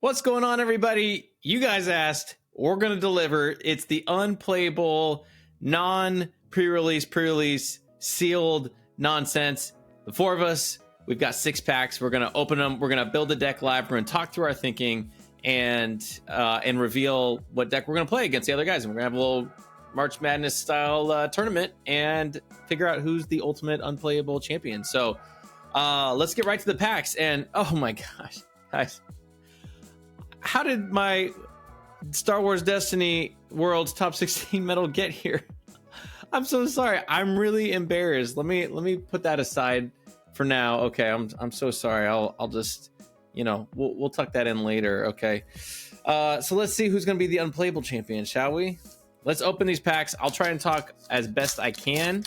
What's going on, everybody? You guys asked. We're going to deliver. It's the unplayable, pre-release, sealed nonsense. The four of us, we've got 6 packs. We're going to open them. We're going to build the deck live. We're going to talk through our thinking and reveal what deck we're going to play against the other guys. And we're going to have a little March Madness style tournament and figure out who's the ultimate unplayable champion. So let's get right to the packs. And oh my gosh, guys. How did my Star Wars Destiny World's top 16 medal get here? I'm so sorry. I'm really embarrassed. Let me put that aside for now. Okay, I'm so sorry. I'll just, we'll tuck that in later. Okay. So let's see who's gonna be the unplayable champion, shall we? Let's open these packs. I'll try and talk as best I can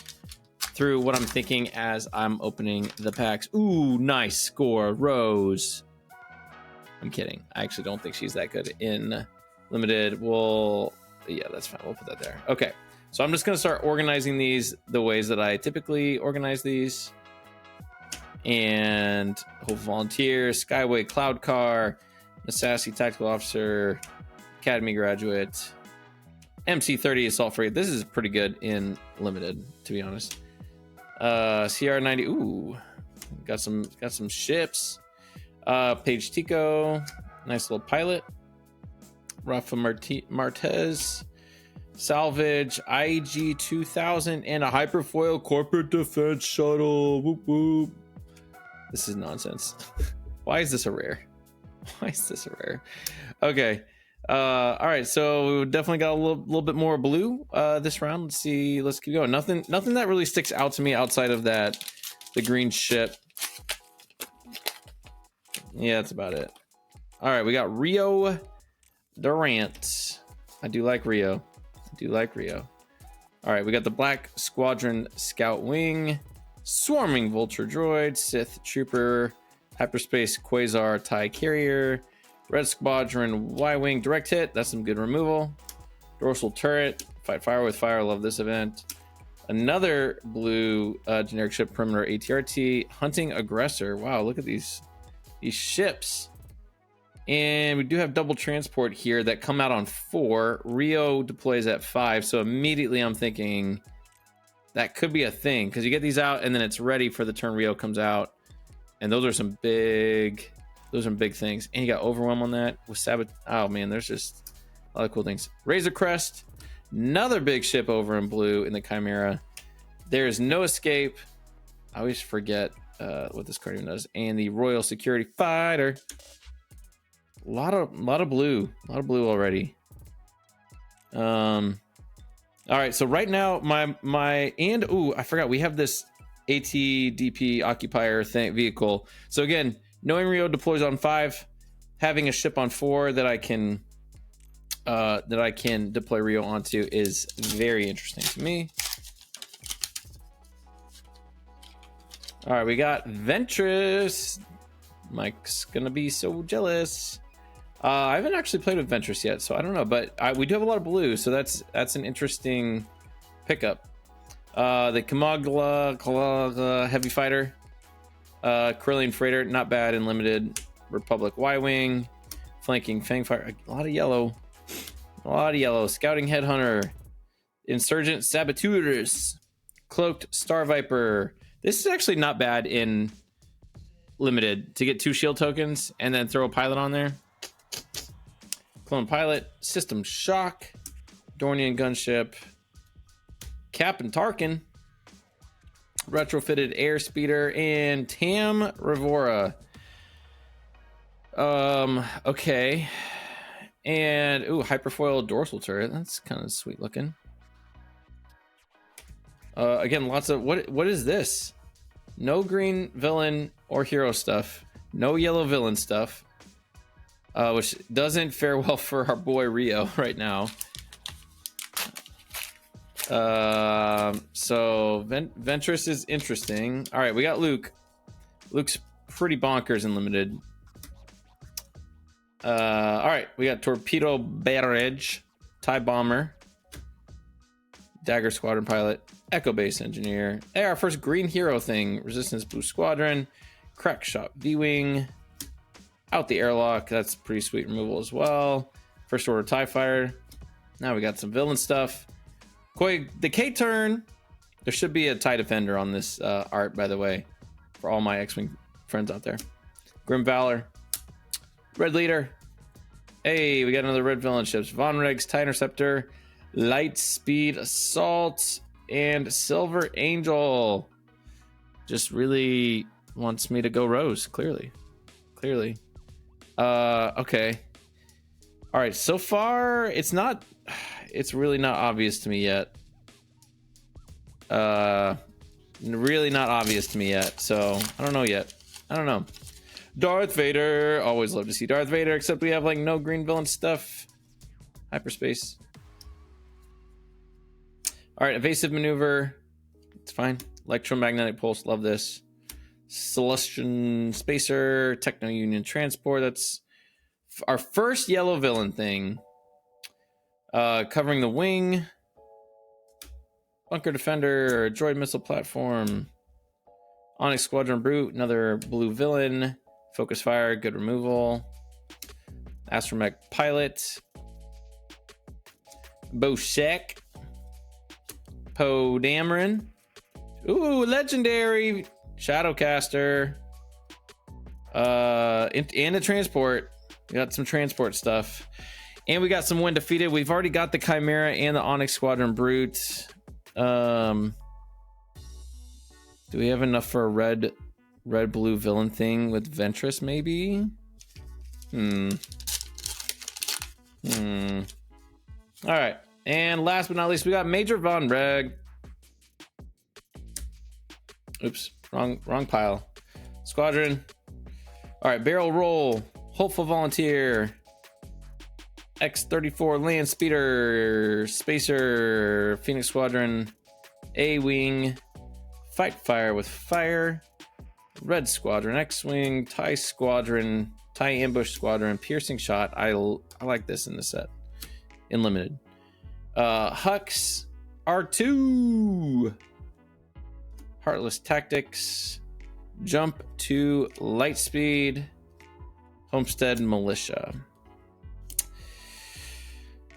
through what I'm thinking as I'm opening the packs. Ooh, nice score, Rose. I'm kidding. I actually don't think she's that good in limited. Yeah, that's fine. We'll put that there. Okay, so I'm just going to start organizing these the ways that I typically organize these. And Hope Volunteer, Skyway Cloud Car, Nasassy Tactical Officer, Academy Graduate, MC30 Assault Frigate. This is pretty good in limited, to be honest. CR90. Ooh, got some ships. Paige Tico, nice little pilot. Rafa Martez, salvage, IG 2000, and a hyperfoil corporate defense shuttle. Whoop whoop. This is nonsense. Why is this a rare? Why is this a rare? Okay. All right. So we definitely got a little bit more blue this round. Let's see. Let's keep going. Nothing that really sticks out to me outside of the green ship. Yeah, that's about it. All right, we got Rio Durant. I do like Rio. All right, we got the Black Squadron Scout Wing, Swarming Vulture Droid, Sith Trooper, Hyperspace Quasar TIE Carrier, Red Squadron Y-Wing Direct Hit. That's some good removal. Dorsal Turret, Fight Fire with Fire. Love this event. Another blue generic ship perimeter ATRT, Hunting Aggressor. Wow, look at these ships. And we do have double transport here that come out on 4. Rio deploys at 5, so immediately I'm thinking that could be a thing, because you get these out and then it's ready for the turn Rio comes out, and those are some big things. And you got Overwhelm on that with Sabot. Oh man, there's just a lot of cool things. Razor Crest, another big ship over in blue in the Chimera. There is no escape. I always forget what this card even does. And the Royal Security Fighter. A lot of blue already. All right, so right now I forgot we have this ATDP occupier vehicle. So again, knowing Rio deploys on 5, having a ship on 4 that I can deploy Rio onto is very interesting to me. All right, we got Ventress. Mike's gonna be so jealous. I haven't actually played with Ventress yet, so I don't know, but we do have a lot of blue, so that's an interesting pickup. The Kamagla Heavy Fighter, Corellian Freighter, not bad in limited. Republic Y-Wing, Flanking Fangfire, a lot of yellow. Scouting Headhunter, Insurgent Saboteurs, Cloaked Star Viper. This is actually not bad in limited to get 2 shield tokens and then throw a pilot on there. Clone Pilot, System Shock, Dornian Gunship, Captain Tarkin, Retrofitted Airspeeder, and Tam Revora. Okay. And hyperfoil dorsal turret. That's kind of sweet looking. Again, lots of what is this? No green villain or hero stuff. No yellow villain stuff. Which doesn't fare well for our boy Rio right now. So Ventress is interesting. All right, we got Luke. Luke's pretty bonkers and limited. All right, we got Torpedo Barrage, TIE Bomber, Dagger Squadron Pilot, Echo Base Engineer. Hey, our first green hero thing. Resistance Blue Squadron, Crack Shot V-Wing, Out the airlock. That's pretty sweet removal as well. First order TIE fighter. Now we got some villain stuff. The K turn. There should be a TIE defender on this art, by the way, for all my X-Wing friends out there. Grim Valor. Red Leader. Hey, we got another red villain ships. Von Regs, TIE Interceptor, Light Speed Assault, and Silver Angel. Just really wants me to go Rose, clearly. Okay. All right, so far it's really not obvious to me yet. Really not obvious to me yet. So I don't know yet. I don't know. Darth Vader. Always love to see Darth Vader, except we have like no green villain stuff. Hyperspace. All right, evasive maneuver. It's fine. Electromagnetic pulse. Love this. Celestian Spacer, Techno Union Transport. That's our first yellow villain thing. Covering the wing. Bunker Defender, Droid Missile Platform. Onyx Squadron Brute, another blue villain. Focus Fire, good removal. Astromech Pilot. Boshek. Poe Dameron. Ooh, legendary. Shadowcaster. And a transport. We got some transport stuff. And we got some when defeated. We've already got the Chimera and the Onyx Squadron Brute. Do we have enough for a red blue villain thing with Ventress maybe? All right. And last but not least, we got Major Von Reg. Oops, wrong pile. Squadron. All right, Barrel Roll, Hopeful Volunteer, X-34 Land Speeder, Spacer, Phoenix Squadron, A-Wing, Fight Fire with Fire, Red Squadron, X-Wing, TIE Squadron, TIE Ambush Squadron, Piercing Shot. I like this in the set. In limited. Hux, R2, Heartless Tactics, Jump to Lightspeed, Homestead Militia.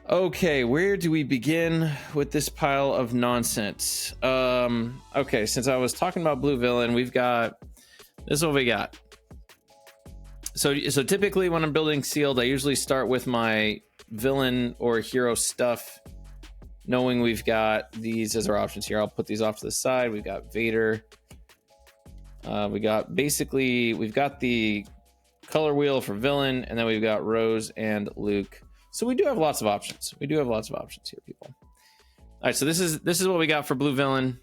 Okay, where do we begin with this pile of nonsense? Okay, since I was talking about blue villain, we've got this is what we got. So typically when I'm building sealed, I usually start with my villain or hero stuff, knowing we've got these as our options here. I'll put these off to the side. We've got Vader. We've got the color wheel for villain, and then we've got Rose and Luke. So we do have lots of options. Here, people. All right, so this is what we got for blue villain.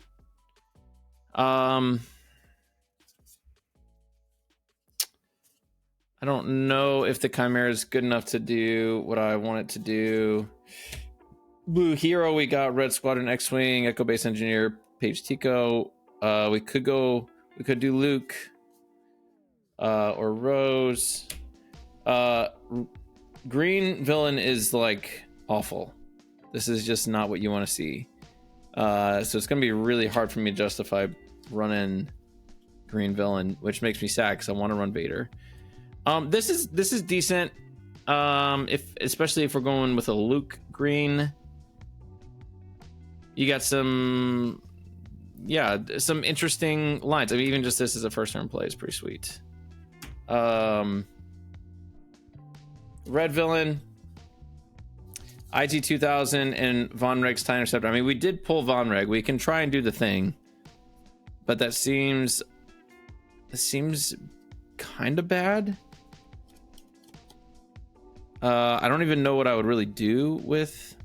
I don't know if the Chimera is good enough to do what I want it to do. Blue hero, we got Red Squadron, X-Wing, Echo Base Engineer, Paige Tico. We could do Luke or Rose. Green villain is like awful. This is just not what you want to see. So it's gonna be really hard for me to justify running green villain, which makes me sad because I want to run Vader. This is decent. Especially if we're going with a Luke green. You got some interesting lines. I mean, even just this as a first turn play is pretty sweet. Red villain, IG-2000 and Von Reg's TIE Interceptor. I mean, we did pull Von Reg. We can try and do the thing, but that seems kind of bad. I don't even know what I would really do with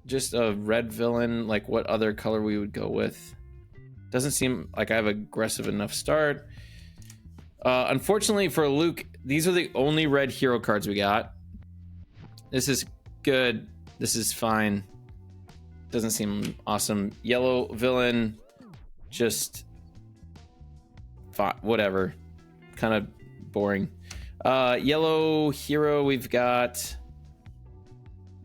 just a red villain. Like what other color we would go with. Doesn't seem like I have aggressive enough start. Unfortunately for Luke, these are the only red hero cards we got. This is good. This is fine. Doesn't seem awesome. Yellow villain, just whatever. Kind of boring. Yellow hero, we've got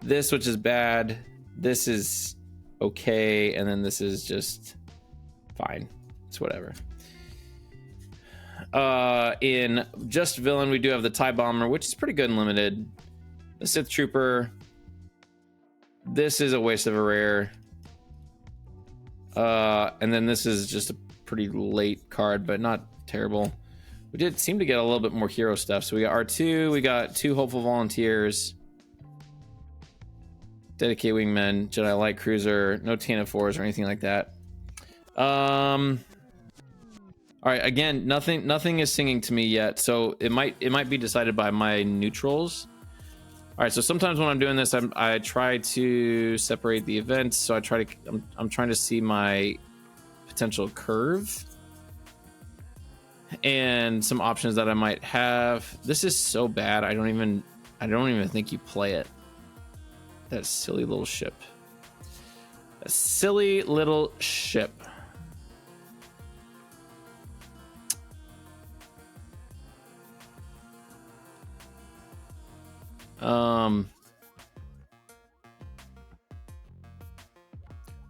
this, which is bad. This is okay, and then this is just fine. It's whatever. In just villain, we do have the TIE Bomber, which is pretty good and limited. The Sith Trooper. This is a waste of a rare. And then this is just a pretty late card, but not terrible. We did seem to get a little bit more hero stuff. So we got R2, we got 2 Hopeful Volunteers, Dedicated Wingmen, Jedi Light Cruiser, no Tana 4s or anything like that. All right, again, nothing is singing to me yet, so it might be decided by my neutrals. All right, so sometimes when I'm doing this, I try to separate the events. So I'm trying to see my potential curve and some options that I might have. This is so bad. I don't even think you play it. That silly little ship. A silly little ship.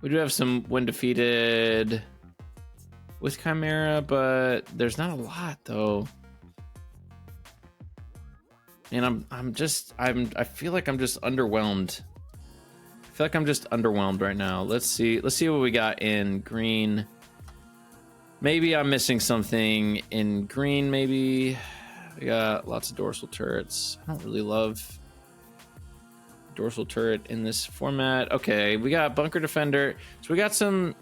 We do have some when defeated with Chimera, but there's not a lot though. And I feel like I'm just underwhelmed. I feel like I'm just underwhelmed right now. Let's see what we got in green. Maybe I'm missing something in green, maybe. We got lots of dorsal turrets. I don't really love dorsal turret in this format. Okay, we got bunker defender. So we got some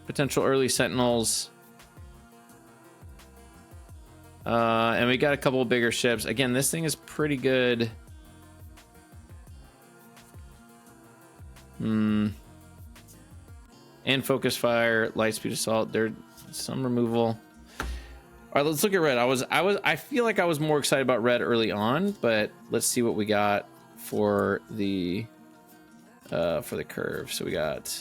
potential early sentinels. And we got a couple of bigger ships. Again, this thing is pretty good. And focus fire, light speed assault. There's some removal. All right, let's look at red. I feel like I was more excited about red early on, but let's see what we got for the curve. So we got,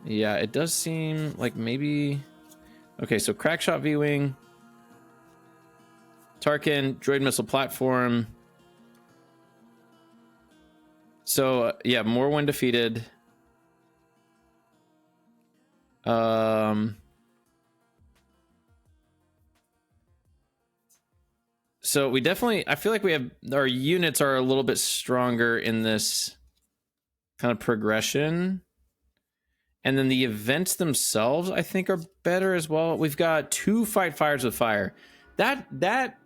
yeah, it does seem like maybe. Okay, so Crackshot V-Wing, Tarkin, Droid Missile Platform. So, yeah, more when defeated. So we definitely, I feel like we have, our units are a little bit stronger in this kind of progression. And then the events themselves, I think, are better as well. We've got 2 fight fires with fire. That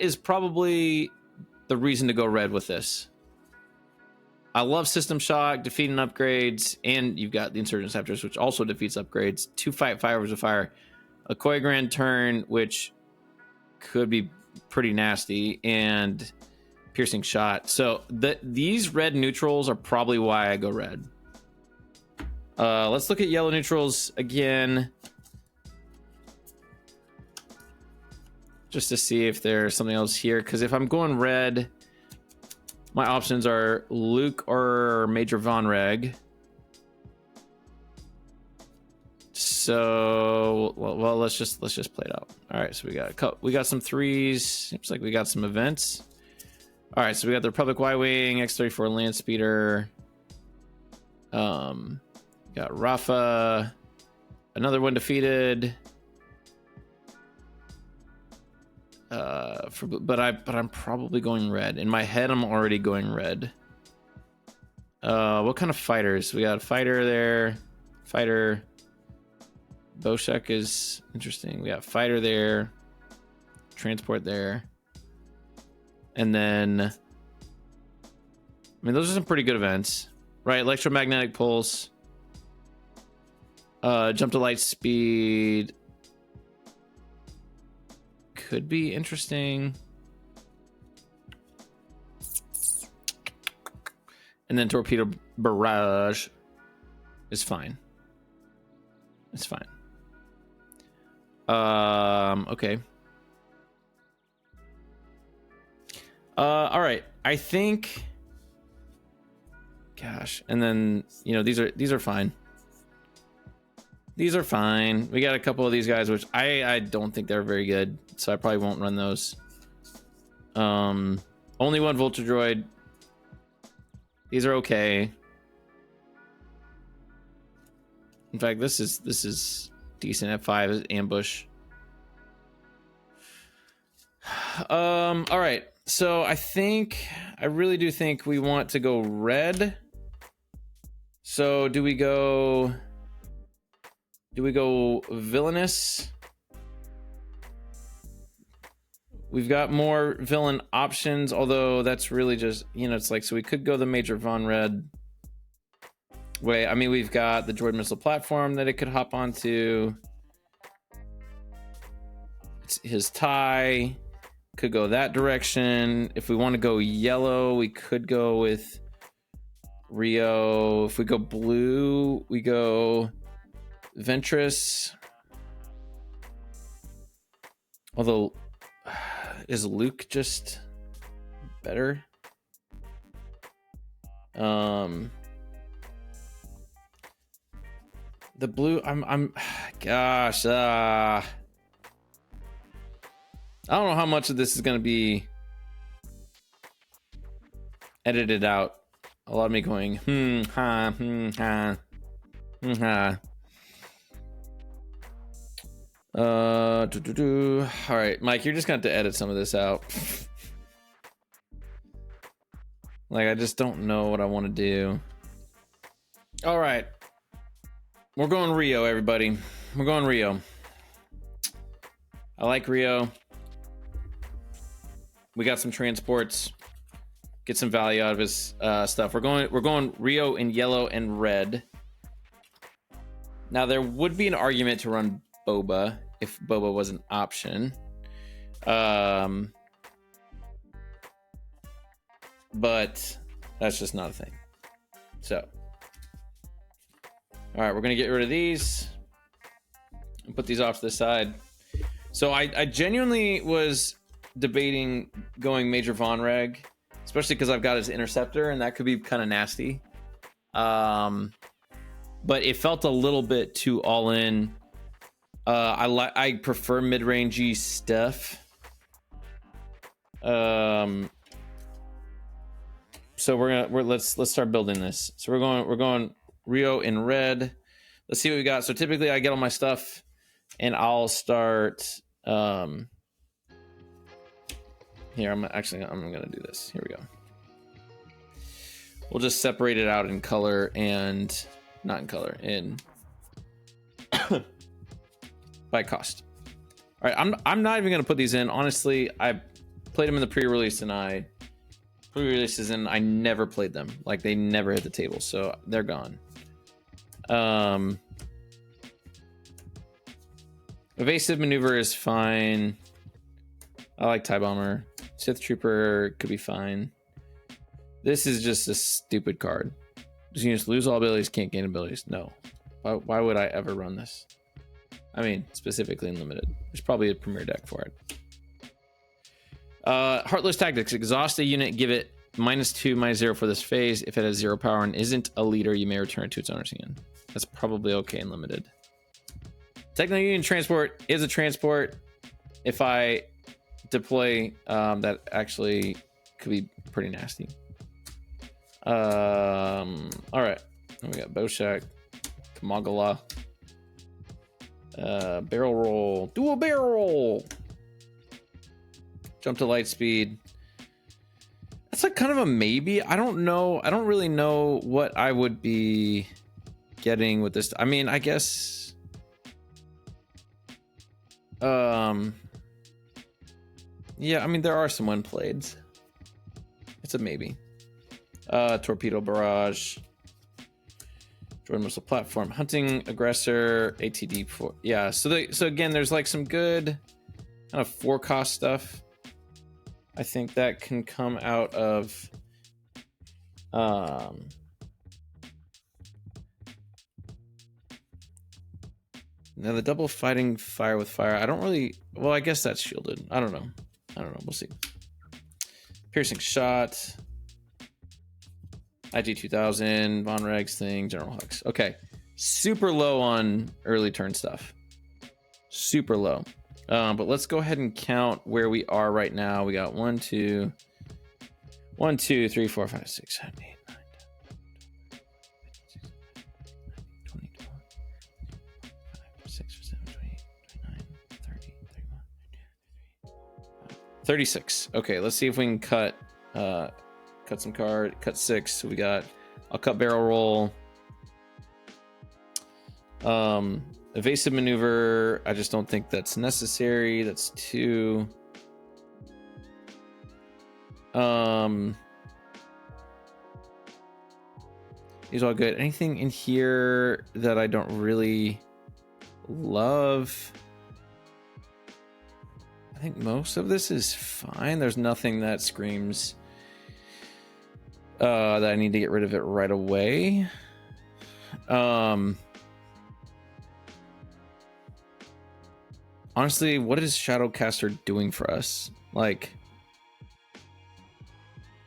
is probably the reason to go red with this. I love System Shock, defeating upgrades, and you've got the Insurgent Scepters, which also defeats upgrades. 2 fight fires with fire. A Koi Grand Turn, which could be pretty nasty, and Piercing Shot. So these red neutrals are probably why I go red. Let's look at yellow neutrals again, just to see if there's something else here. Because if I'm going red, my options are Luke or Major Von Reg. So, well, let's just play it out. All right, so we got some 3s. Seems like we got some events. All right, so we got the Republic Y-Wing, X-34 Land Speeder. Got Rafa, another one defeated. But I'm probably going red. In my head, I'm already going red. What kind of fighters? We got a fighter there. Fighter. Boshek is interesting. We got fighter there. Transport there. And then, I mean, those are some pretty good events, right? Electromagnetic pulse. Jump to light speed could be interesting. And then torpedo barrage is fine. It's fine. Okay. All right. I think, gosh, and then, you know, these are fine. These are fine. We got a couple of these guys, which I don't think they're very good, so I probably won't run those. Only one Vulture Droid. These are okay. In fact, this is decent at 5 is ambush. All right. So I really do think we want to go red. So do we go villainous? We've got more villain options, although that's really just, it's like, so we could go the Major Von Red way. I mean, we've got the droid missile platform that it could hop onto. It's his tie could go that direction. If we want to go yellow, we could go with Rio. If we go blue, we go Ventress. Although, is Luke just better? The blue, gosh, I don't know how much of this is going to be edited out. A lot of me going, ha. All right, Mike, you're just going to have to edit some of this out. Like, I just don't know what I want to do. All right. We're going Rio, everybody. We're going Rio. I like Rio. We got some transports. Get some value out of his stuff. We're going Rio in yellow and red. Now there would be an argument to run Boba if Boba was an option. But that's just not a thing. So, all right, we're gonna get rid of these and put these off to the side. So I genuinely was debating going Major Von Reg, especially because I've got his interceptor, and that could be kind of nasty. But it felt a little bit too all in. I prefer mid-rangey stuff. So let's start building this. So we're going Rio in red. Let's see what we got. So typically I get all my stuff and I'll start here. I'm gonna do this. Here we go. We'll just separate it out in color and not in color, in by cost. All right, I'm not even gonna put these in. Honestly, I played them in the pre-release and pre-releases and I never played them. Like, they never hit the table, so they're gone. Evasive maneuver is fine. I like TIE Bomber. Sith Trooper could be fine. This is just a stupid card. Just units lose all abilities, can't gain abilities. No. Why would I ever run this? I mean, specifically in limited. There's probably a premier deck for it. Heartless Tactics. Exhaust a unit, give it -2, -0 for this phase. If it has 0 power and isn't a leader, you may return it to its owner's hand. That's probably okay in limited. Techno Union Transport is a transport. If I deploy, that actually could be pretty nasty. All right. Then we got Boshak, Kamagala, barrel roll, dual barrel, jump to light speed. That's like kind of a maybe. I don't know. I don't really know what I would be getting with this. I mean, I guess. Yeah, I mean, there are some unplayeds. It's a maybe. Torpedo barrage, droid missile platform, hunting aggressor, ATD 4. Yeah, so again, there's like some good kind of 4-cost stuff. I think that can come out of now the double fighting fire with fire. I don't really. Well, I guess that's shielded. I don't know. We'll see. Piercing shot. IG 2000, Von Regs thing, General Hux. Okay, super low on early turn stuff. Super low. But let's go ahead and count where we are right now. We got 1, 2, 3, 4, 5, 6, 7, 8, 9, 10, 20, 21, 5, 6, 7, 36. Okay, let's see if we can cut some card. Cut 6. So we got. I'll cut barrel roll. Evasive maneuver. I just don't think that's necessary. That's 2. These are all good. Anything in here that I don't really love? I think most of this is fine. There's nothing that screams that I need to get rid of it right away. Honestly, what is Shadowcaster doing for us? Like,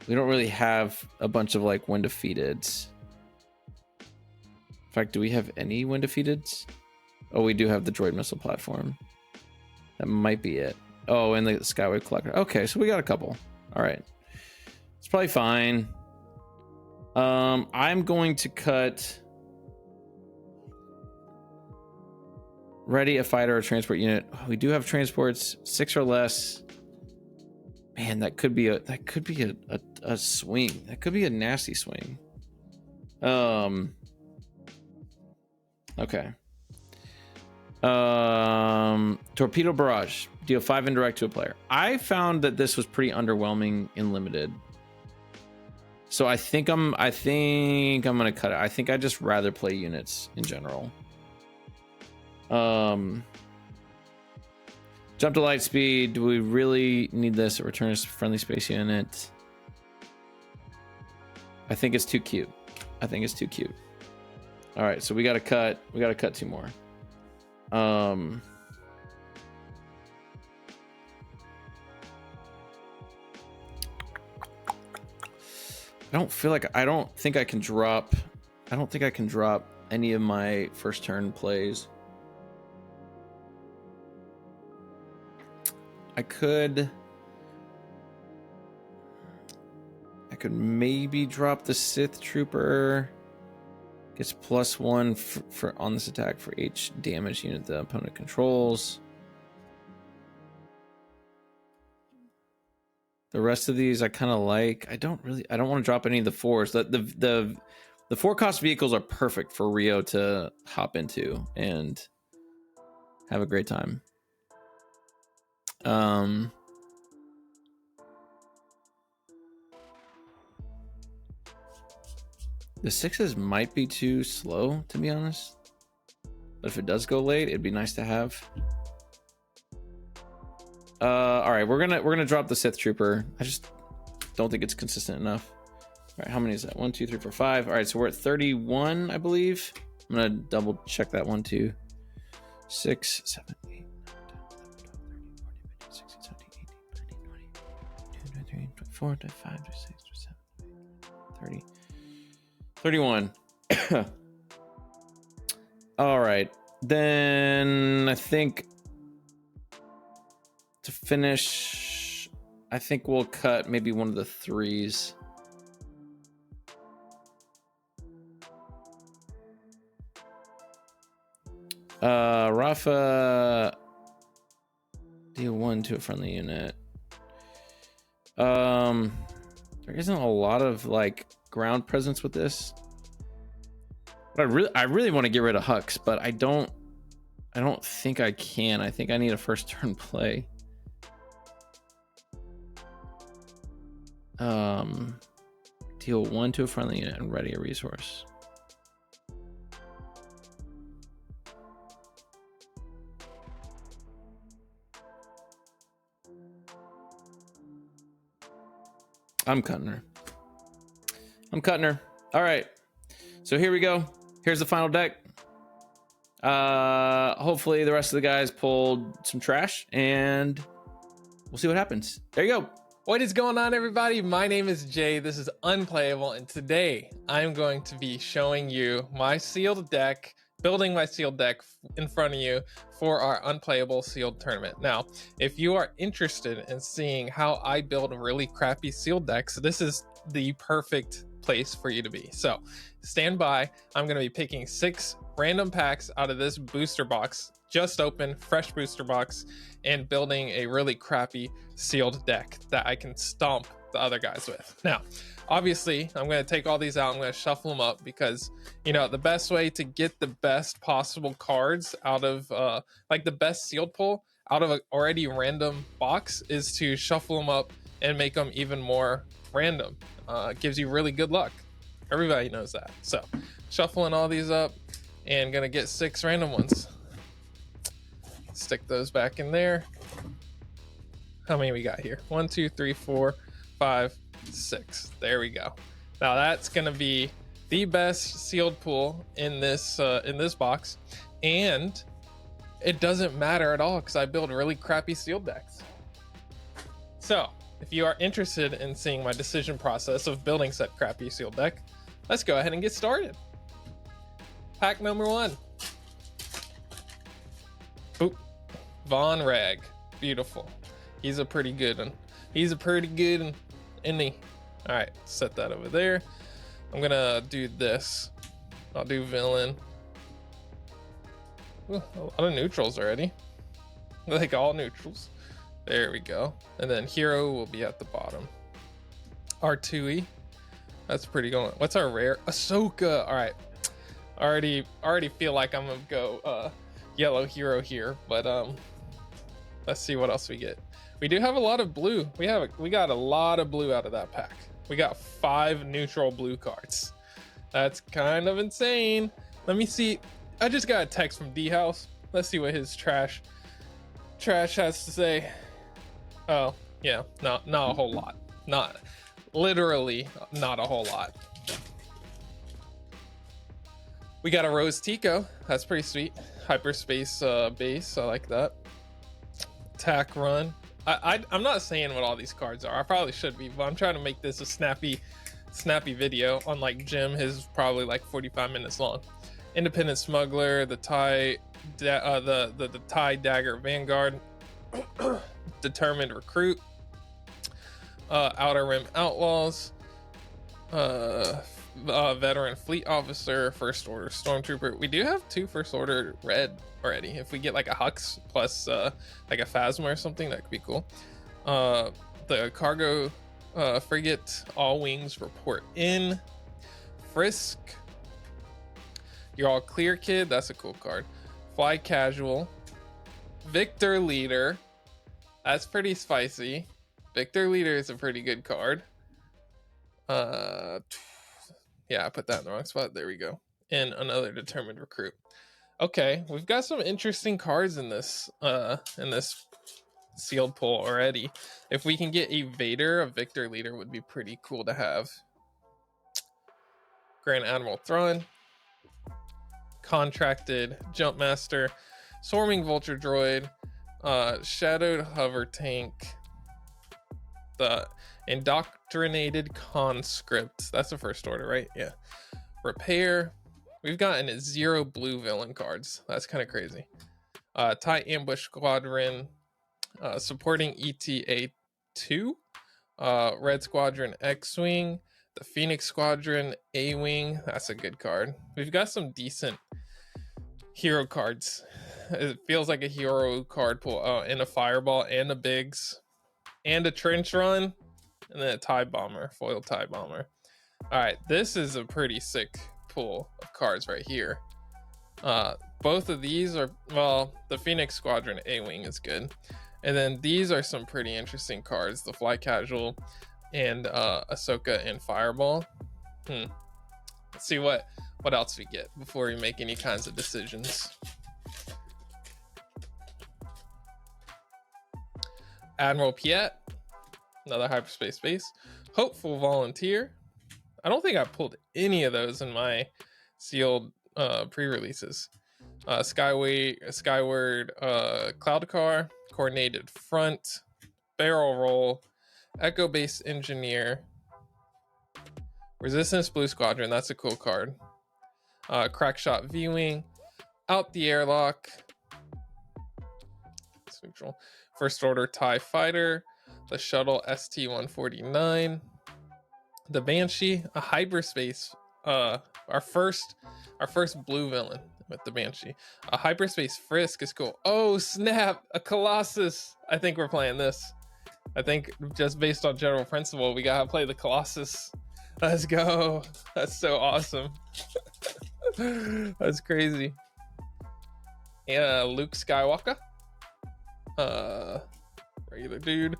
we don't really have a bunch of like when defeateds. In fact, do we have any when defeateds? Oh, we do have the droid missile platform. That might be it. Oh, and the Skyway Collector. Okay, so we got a couple. All right, it's probably fine. I'm going to cut. Ready a fighter or transport unit. Oh, we do have transports, 6 or less. Man, that could be a swing. That could be a nasty swing. Okay. Torpedo barrage. Deal 5 indirect to a player. I found that this was pretty underwhelming in limited. So I think I'm gonna cut it. I think I'd just rather play units in general. Jump to light speed. Do we really need this? It returns friendly space unit. I think it's too cute. All right, so we gotta cut 2 more. I don't think I can drop any of my first turn plays. I could maybe drop the Sith Trooper. Gets +1 for on this attack for each damage unit the opponent controls. The rest of these I kind of like. I don't want to drop any of the 4s. The 4-cost vehicles are perfect for Rio to hop into and have a great time. The 6s might be too slow, to be honest. But if it does go late, it'd be nice to have. All right, we're gonna drop the Sith Trooper. I just don't think it's consistent enough. All right, how many is that? 1, 2, 3, 4, 5. All right, so we're at 31, I believe. I'm gonna double check that 1, 2, 6, 7, 8, 9, 10, 11, 12, 13, 14, 15, 16, 17, 18, 19, 20, 21, 22, 23, 24, 25, 26, 27, 30. 31. All right, then I think to finish, I think we'll cut maybe one of the 3s. Rafa, deal 1 to a friendly unit. There isn't a lot of like ground presence with this. But I really want to get rid of Hux, but I don't think I can. I think I need a first turn play. Deal 1 to a friendly unit and ready a resource. I'm cutting her. All right, so here we go. Here's the final deck. Hopefully the rest of the guys pulled some trash, and we'll see what happens. There you go. What is going on, everybody? My name is Jay. This is Unplayable, and today I'm going to be showing you my sealed deck, building my sealed deck in front of you for our Unplayable sealed tournament. Now, if you are interested in seeing how I build really crappy sealed decks, this is the perfect place for you to be. So stand by. I'm going to be picking 6 random packs out of this booster box, just open, fresh booster box, and building a really crappy sealed deck that I can stomp the other guys with. Now, obviously, I'm going to take all these out. I'm going to shuffle them up because, you know, the best way to get the best possible cards out of, like the best sealed pull out of an already random box is to shuffle them up and make them even more random. It gives you really good luck. Everybody knows that. So, shuffling all these up and gonna get 6 random ones. Stick those back in there. How many we got here? 1, 2, 3, 4, 5, 6. There we go. Now that's gonna be the best sealed pool in this box, and it doesn't matter at all because I build really crappy sealed decks. So if you are interested in seeing my decision process of building said crappy sealed deck, let's go ahead and get started. Pack number 1. Boop. Von Rag. Beautiful. He's a pretty good one. He's a pretty good one, isn't he? All right, set that over there. I'm gonna do this. I'll do villain. Ooh, a lot of neutrals already. Like all neutrals. There we go. And then hero will be at the bottom. R2E. That's pretty going. What's our rare? Ahsoka. All right. Already feel like I'm gonna go yellow hero here, but let's see what else we get. We do have a lot of blue. We got a lot of blue out of that pack. We got 5 neutral blue cards. That's kind of insane. Let me see. I just got a text from D House. Let's see what his trash has to say. Oh yeah, not a whole lot. Not literally not a whole lot. We got a Rose Tico. That's pretty sweet. Hyperspace base. I like that. Attack run. I'm not saying what all these cards are. I probably should be, but I'm trying to make this a snappy video. Unlike Jim, his is probably like 45 minutes long. Independent Smuggler, the tie Dagger Vanguard, Determined Recruit, Outer Rim Outlaws, Veteran Fleet Officer, First Order Stormtrooper. We do have 2 First Order red already. If we get like a Hux plus like a Phasma or something, that could be cool. The Cargo Frigate, All Wings Report In. Frisk. You're All Clear Kid. That's a cool card. Fly Casual. Victor Leader. That's pretty spicy. Victor Leader is a pretty good card. Yeah, I put that in the wrong spot. There we go. And another Determined Recruit. Okay, we've got some interesting cards in this sealed pull already. If we can get a Vader, a Victor Leader would be pretty cool to have. Grand Admiral Thrawn. Contracted Jumpmaster. Swarming Vulture Droid. Shadowed Hover Tank. The Indoctrinated Conscript. That's the First Order, right? Yeah. Repair. We've gotten 0 blue villain cards. That's kind of crazy. TIE Ambush Squadron. Supporting ETA 2. Red Squadron X-Wing. The Phoenix Squadron A-Wing. That's a good card. We've got some decent hero cards. It feels like a hero card pull. Oh, and a Fireball and a Biggs. And a Trench Run. And then a TIE Bomber. Foil TIE Bomber. Alright, this is a pretty sick pool of cards right here. Both of these are, well, the Phoenix Squadron A-Wing is good. And then these are some pretty interesting cards. The Fly Casual and Ahsoka and Fireball. Let's see what else we get before we make any kinds of decisions. Admiral Piet, another hyperspace base. Hopeful Volunteer. I don't think I pulled any of those in my sealed pre-releases. Skyward Cloud Car, Coordinated Front, Barrel Roll, Echo Base Engineer, Resistance Blue Squadron, that's a cool card. Crackshot V-Wing, Out the Airlock, it's neutral. First Order TIE Fighter, the Shuttle ST-149, the Banshee, a hyperspace, our first blue villain with the Banshee. A hyperspace Frisk is cool. Oh snap, a Colossus. I think we're playing this. I think just based on general principle, we gotta play the Colossus. Let's go. That's so awesome. That's crazy. Yeah, Luke Skywalker. Regular dude.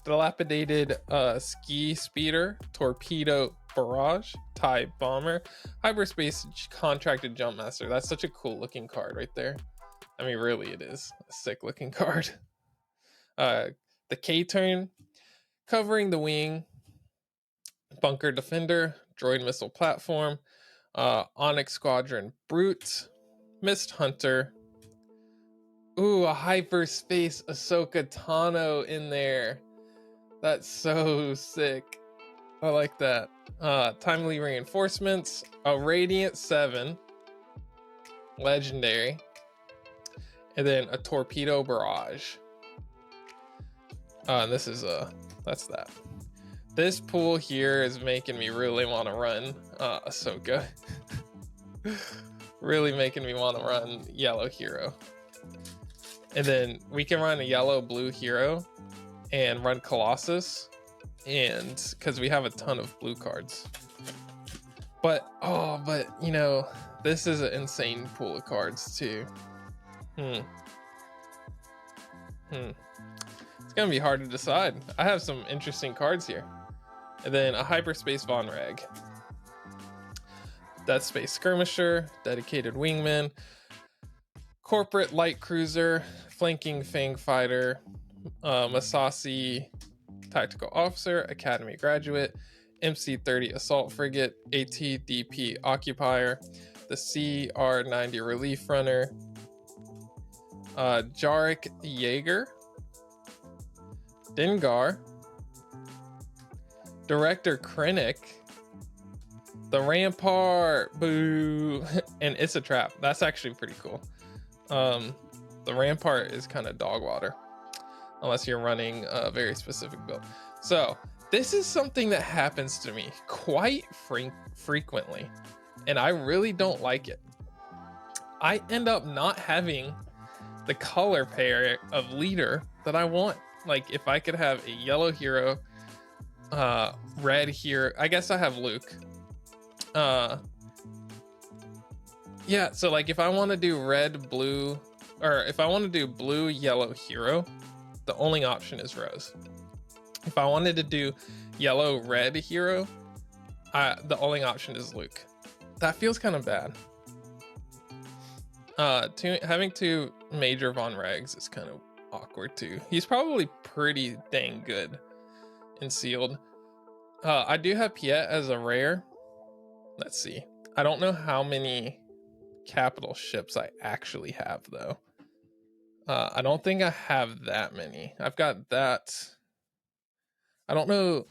Dilapidated ski speeder, torpedo barrage, TIE bomber, hyperspace contracted jump master. That's such a cool looking card right there. I mean, really, it is a sick looking card. The K-turn, covering the wing, bunker defender, droid missile platform, Onyx Squadron brute, mist hunter. Ooh, a hyperspace Ahsoka Tano in there. That's so sick. I like that. Timely reinforcements, a Radiant 7, legendary, and then a torpedo barrage. This is that's that. This pool here is making me really want to run Ahsoka. Really making me want to run yellow hero. And then we can run a yellow blue hero and run Colossus, and because we have a ton of blue cards. But you know, this is an insane pool of cards too. It's gonna be hard to decide. I have some interesting cards here. And then a hyperspace Von Reg, Death Space Skirmisher, dedicated wingman, corporate light cruiser, flanking Fang fighter, Masasi tactical officer, academy graduate, MC-30 assault frigate, ATDP occupier, the CR-90 relief runner, Jarek Jaeger, Dengar, Director Krennic, the Rampart, boo, and It's a Trap. That's actually pretty cool. The Rampart is kind of dog water, unless you're running a very specific build. So this is something that happens to me quite frequently, and I really don't like it. I end up not having the color pair of leader that I want. Like if I could have a yellow hero, red hero, I guess I have Luke. Yeah, so like if I want to do red, blue, or if I want to do blue, yellow hero, the only option is Rose. If I wanted to do yellow, red hero, the only option is Luke. That feels kind of bad. Having two major Von Regs is kind of awkward too. He's probably pretty dang good in sealed. I do have Piet as a rare. Let's see. I don't know how many capital ships I actually have though. I don't think I have that many. I've got that. I don't know.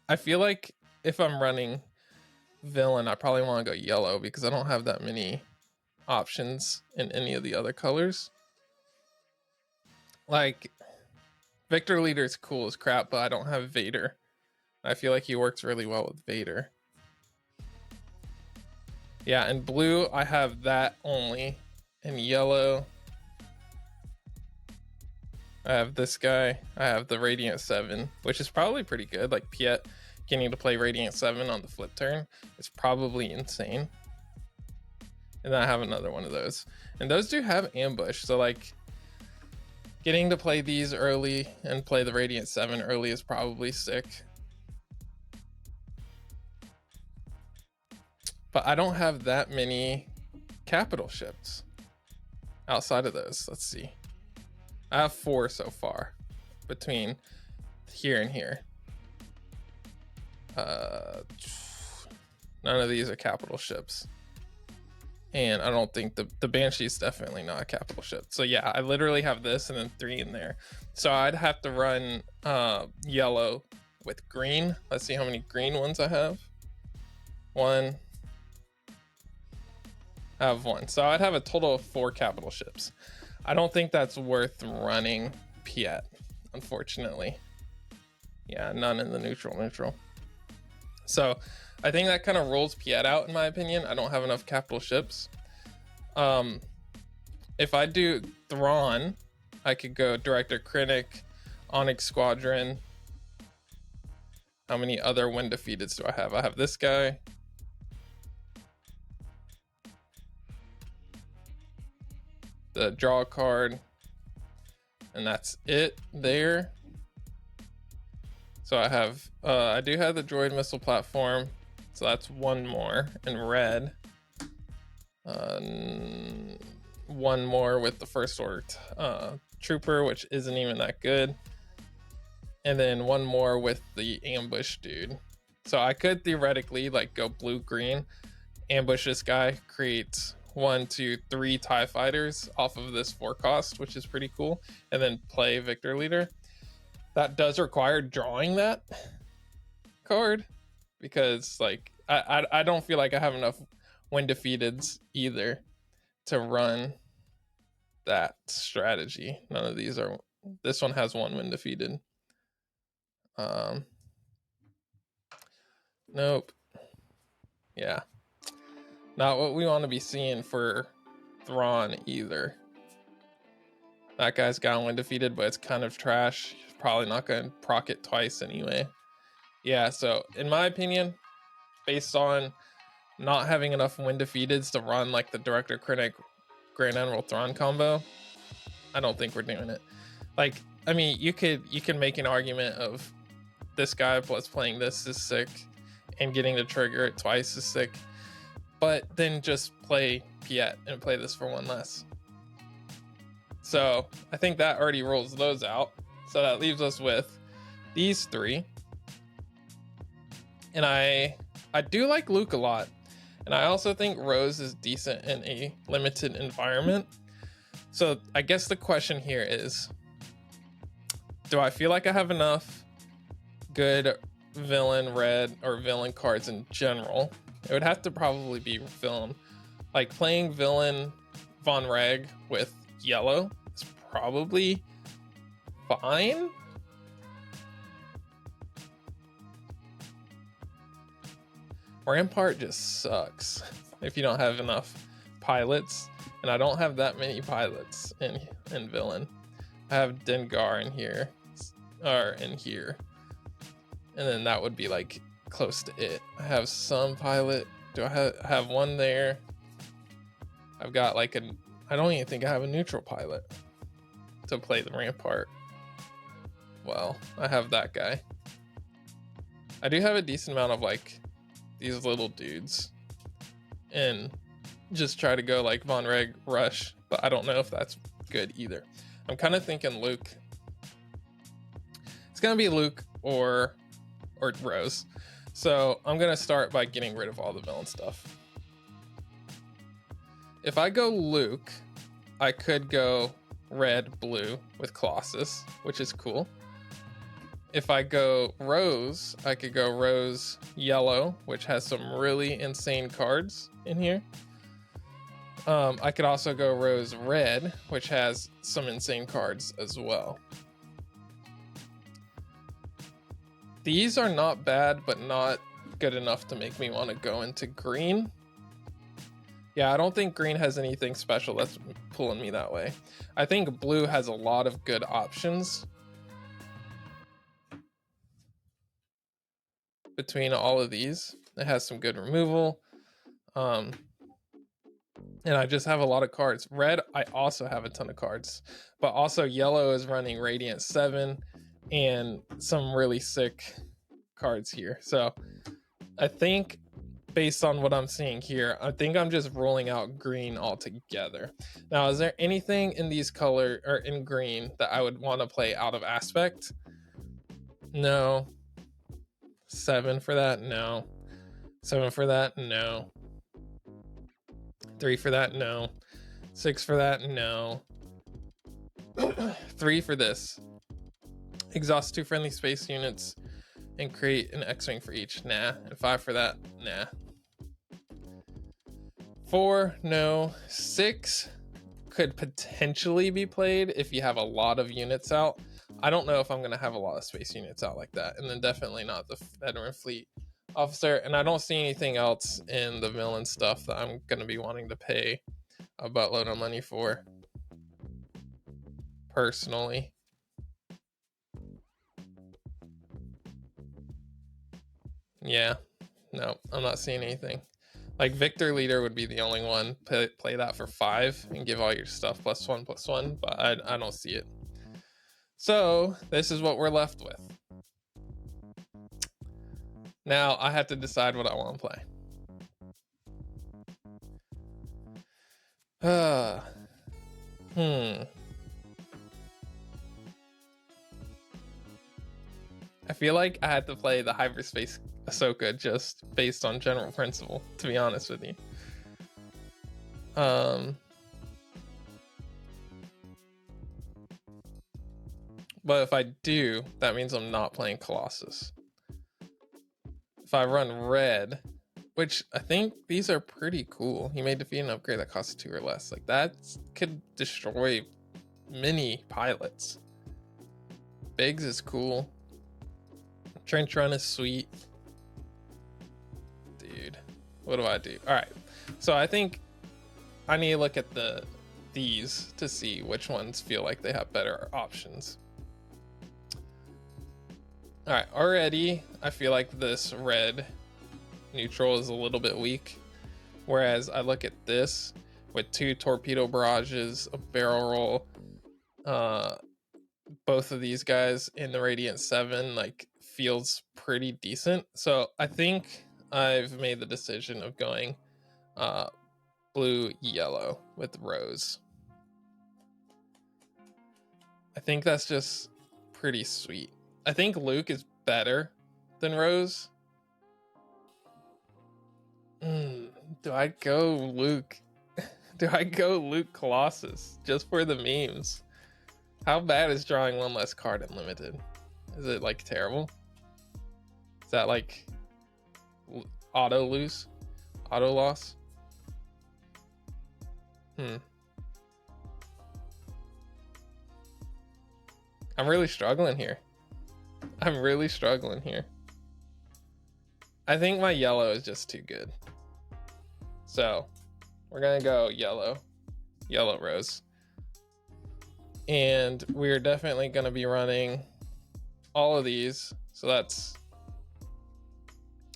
I feel like if I'm running villain, I probably want to go yellow because I don't have that many options in any of the other colors. Like Victor Leader is cool as crap, but I don't have Vader. I feel like he works really well with Vader. Yeah, in blue I have that only. In yellow I have this guy. I have the Radiant 7, which is probably pretty good. Like Piet getting to play Radiant 7 on the flip turn is probably insane. And then I have another one of those. And those do have ambush. So like getting to play these early and play the Radiant 7 early is probably sick. But I don't have that many capital ships outside of those. Let's see. I have 4 so far between here and here. None of these are capital ships. And I don't think the Banshee is definitely not a capital ship. So yeah, I literally have this and then 3 in there. So I'd have to run yellow with green. Let's see how many green ones I have. 1. I have 1. So I'd have a total of 4 capital ships. I don't think that's worth running Piet, unfortunately. Yeah, none in the neutral. So I think that kind of rolls Piet out in my opinion. I don't have enough capital ships. If I do Thrawn, I could go Director Krennic, Onyx Squadron. How many other win defeateds do I have? I have this guy. The draw card. And that's it there. So I have, I do have the droid missile platform. So that's one more in red. One more with the first order trooper, which isn't even that good. And then one more with the ambush dude. So I could theoretically like go blue green, ambush this guy, create 1, 2, 3 TIE fighters off of this 4 cost, which is pretty cool, and then play Victor Leader. That does require drawing that card because like I don't feel like I have enough win defeateds either to run that strategy. None of these are. This one has 1 win defeated. Nope. Yeah. Not what we want to be seeing for Thrawn either. That guy's got 1 defeated, but it's kind of trash. He's probably not going to proc it twice anyway. Yeah, so in my opinion, based on not having enough win defeateds to run like the Director Krennic Grand Admiral Thrawn combo, I don't think we're doing it. Like, I mean, you can make an argument of this guy plus playing this is sick and getting to trigger it twice is sick, but then just play Piet and play this for 1 less. So I think that already rolls those out. So that leaves us with these 3. And I do like Luke a lot. And I also think Rose is decent in a limited environment. So I guess the question here is, do I feel like I have enough good villain red or villain cards in general? It would have to probably be villain. Like playing villain Von Reg with yellow is probably fine. Rampart just sucks if you don't have enough pilots, and I don't have that many pilots in villain. I have Dengar in here, or in here, and then that would be like close to it. I have some pilot. Do I have 1 there? I've got like I don't even think I have a neutral pilot to play the Rampart. Well, I have that guy. I do have a decent amount of like these little dudes and just try to go like Von Reg rush, but I don't know if that's good either. I'm kind of thinking Luke. It's gonna be Luke or Rose. So I'm gonna start by getting rid of all the villain stuff. If I go Luke, I could go red blue with Colossus, which is cool. If I go Rose, I could go Rose yellow, which has some really insane cards in here. I could also go Rose red, which has some insane cards as well. These are not bad, but not good enough to make me want to go into green. Yeah, I don't think green has anything special that's pulling me that way. I think blue has a lot of good options between all of these. It has some good removal. And I just have a lot of cards. Red, I also have a ton of cards. But also yellow is running Radiant 7 and some really sick cards here. So I think based on what I'm seeing here, I think I'm just rolling out green altogether. Now, is there anything in these color or in green that I would want to play out of aspect? No. 7 for that? No. 7 for that? No. 3 for that? No. 6 for that? No. 3 for this. Exhaust 2 friendly space units and create an X-Wing for each. Nah. And 5 for that? Nah. 4, no. 6 could potentially be played if you have a lot of units out. I don't know if I'm going to have a lot of space units out like that. And then definitely not the veteran fleet officer, and I don't see anything else in the villain stuff that I'm gonna be wanting to pay a buttload of money for, personally. Yeah, no, I'm not seeing anything. Like Victor Leader would be the only one. Play that for 5 and give all your stuff +1/+1, but I don't see it. So this is what we're left with. Now I have to decide what I want to play. I feel like I had to play the hyperspace Ahsoka just based on general principle, to be honest with you. But if I do, that means I'm not playing Colossus. If I run red, which I think these are pretty cool. You may defeat an upgrade that costs 2 or less. Like that could destroy many pilots. Biggs is cool. Trench run is sweet. Dude, what do I do? All right, so I think I need to look at these to see which ones feel like they have better options. All right, already I feel like this red neutral is a little bit weak, whereas I look at this with 2 torpedo barrages, a barrel roll, both of these guys in the Radiant 7 like feels pretty decent. So I think I've made the decision of going blue yellow with Rose. I think that's just pretty sweet. I think Luke is better than Rose. Do I go Luke? Do I go Luke Colossus just for the memes? How bad is drawing 1 less card in limited? Is it like terrible? Is that like auto lose? Auto loss? I'm really struggling here. I think my yellow is just too good. So we're gonna go yellow Rose. And we're definitely gonna be running all of these. So that's,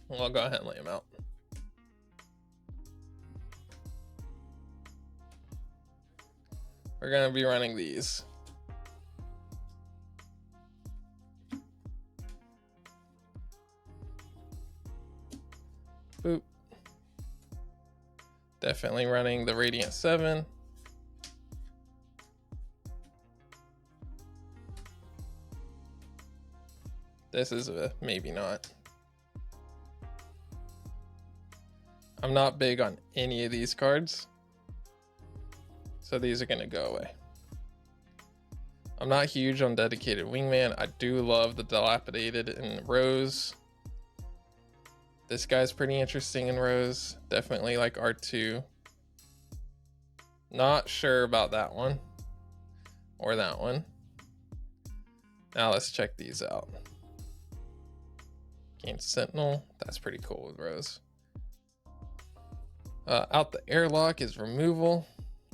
well, I'll go ahead and lay them out. We're gonna be running these. Boop. Definitely running the Radiant 7. This is a maybe not. I'm not big on any of these cards, so these are gonna go away. I'm not huge on Dedicated Wingman. I do love the Dilapidated in Rose. This guy's pretty interesting in Rose. Definitely like R2. Not sure about that one or that one. Now let's check these out. Gain Sentinel. That's pretty cool with Rose. Out the airlock is removal.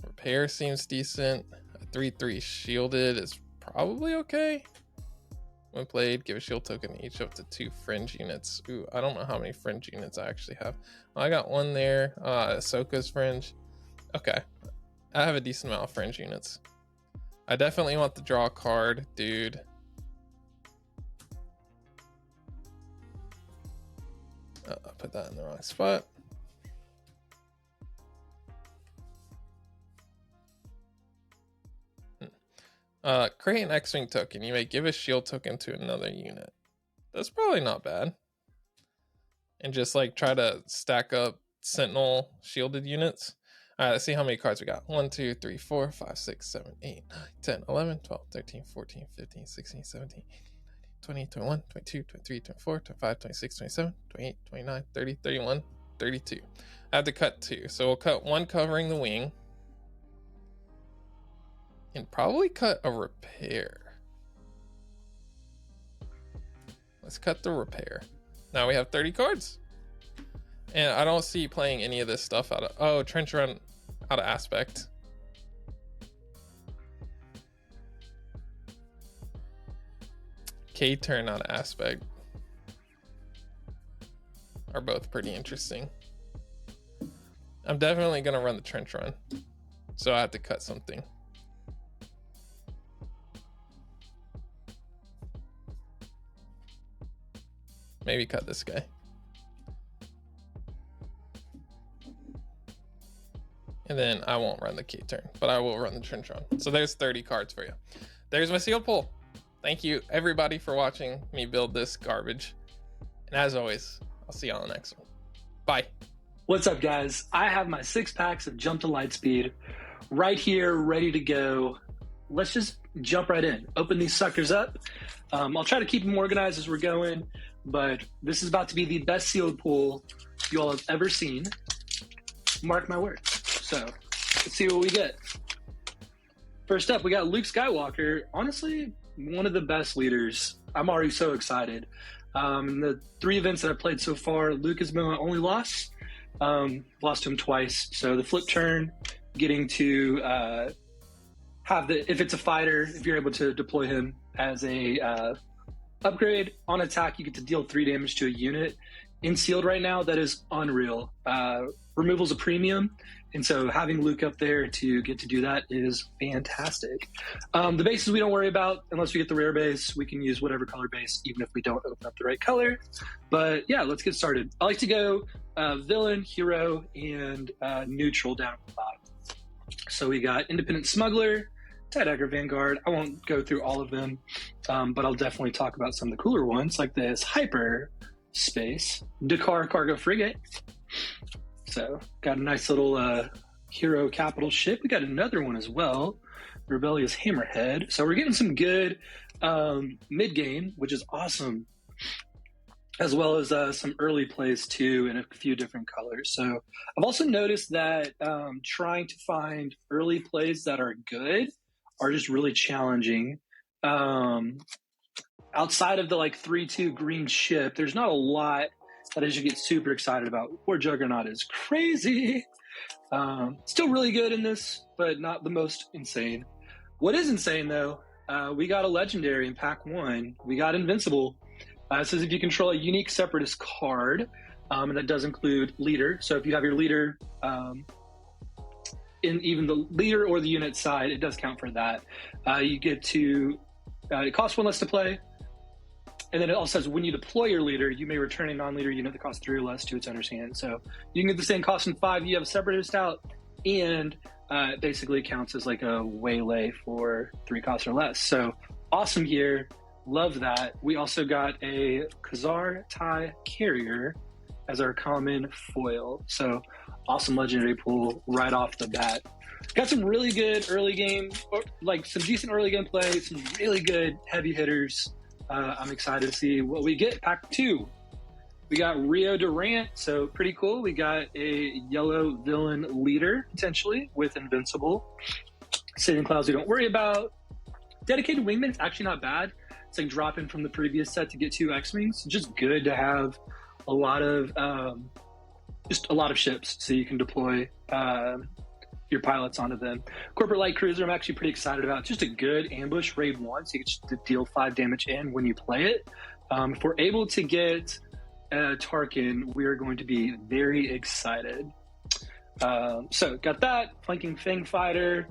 Repair seems decent. A 3/3 shielded is probably okay. When played, give a shield token each up to 2 fringe units. Ooh, I don't know how many fringe units I actually have. I got 1 there. Ahsoka's fringe. Okay, I have a decent amount of fringe units. I definitely want the draw card, dude. I put that in the wrong spot. Create an X-Wing token. You may give a shield token to another unit. That's probably not bad. And just like try to stack up Sentinel shielded units. All right, let's see how many cards we got. 1, 2, 3, 4, 5, 6, 7, 8, 9, 10, 11, 12, 13, 14, 15, 16, 17, 18, 19, 20, 21, 22, 23, 24, 25, 26, 27, 28, 29, 30, 31, 32. I have to cut 2. So we'll cut 1 covering the wing. And probably cut a repair. Let's cut the repair. Now we have 30 cards. And I don't see playing any of this stuff out of... Oh, Trench Run out of Aspect. K-Turn out of Aspect. Are both pretty interesting. I'm definitely going to run the Trench Run. So I have to cut something. Maybe cut this guy. And then I won't run the K-Turn, but I will run the Trench Run. So there's 30 cards for you. There's my sealed pool. Thank you everybody for watching me build this garbage. And as always, I'll see you on the next one. Bye. What's up, guys? I have my 6 packs of Jump to Lightspeed right here, ready to go. Let's just jump right in. Open these suckers up. I'll try to keep them organized as we're going, but this is about to be the best sealed pool you all have ever seen. Mark my words. So let's see what we get. First up, we got Luke Skywalker. Honestly, one of the best leaders. I'm already so excited. The 3 events that I've played so far, Luke has been my only loss. Lost to him twice. So the flip turn, getting to have the, if it's a fighter, if you're able to deploy him as a upgrade on attack, you get to deal 3 damage to a unit. In sealed right now, that is unreal. Removal's a premium, and so having Luke up there to get to do that is fantastic. The bases we don't worry about unless we get the rare base. We can use whatever color base, even if we don't open up the right color. But yeah, let's get started. I like to go villain, hero, and neutral down at the bottom. So we got Independent Smuggler, Tie-Dagger Vanguard. I won't go through all of them, but I'll definitely talk about some of the cooler ones, like this Hyper Space Dakar Cargo Frigate. So got a nice little hero capital ship. We got another one as well, Rebellious Hammerhead. So we're getting some good mid game, which is awesome, as well as some early plays too in a few different colors. So I've also noticed that trying to find early plays that are good are just really challenging. Outside of the like 3/2 green ship, there's not a lot that I should get super excited about. War Juggernaut is crazy. Still really good in this, but not the most insane. What is insane though, we got a legendary in pack 1. We got Invincible. It says if you control a unique separatist card, and that does include leader. So if you have your leader in even the leader or the unit side, it does count for that. You get to, it costs 1 less to play. And then it also says when you deploy your leader, you may return a non-leader unit that costs 3 or less to its owner's hand. So you can get the same cost in 5. You have a separatist out, and it basically counts as like a waylay for 3 costs or less. So awesome here. Love that. We also got a Khazar TIE Carrier as our common foil. So awesome legendary pool right off the bat. Got some really good early game, like some decent early game play, some really good heavy hitters. I'm excited to see what we get. Pack 2. We got Rio Durant, so pretty cool. We got a yellow villain leader, potentially, with Invincible. Sailing Clouds we don't worry about. Dedicated Wingman is actually not bad. It's like dropping from the previous set to get 2 X-Wings. Just good to have a lot of ships so you can deploy your pilots onto them. Corporate Light Cruiser I'm actually pretty excited about. It's just a good ambush raid 1, so you get to deal 5 damage in when you play it. If we're able to get Tarkin, we are going to be very excited. So got that. Flanking Fang Fighter.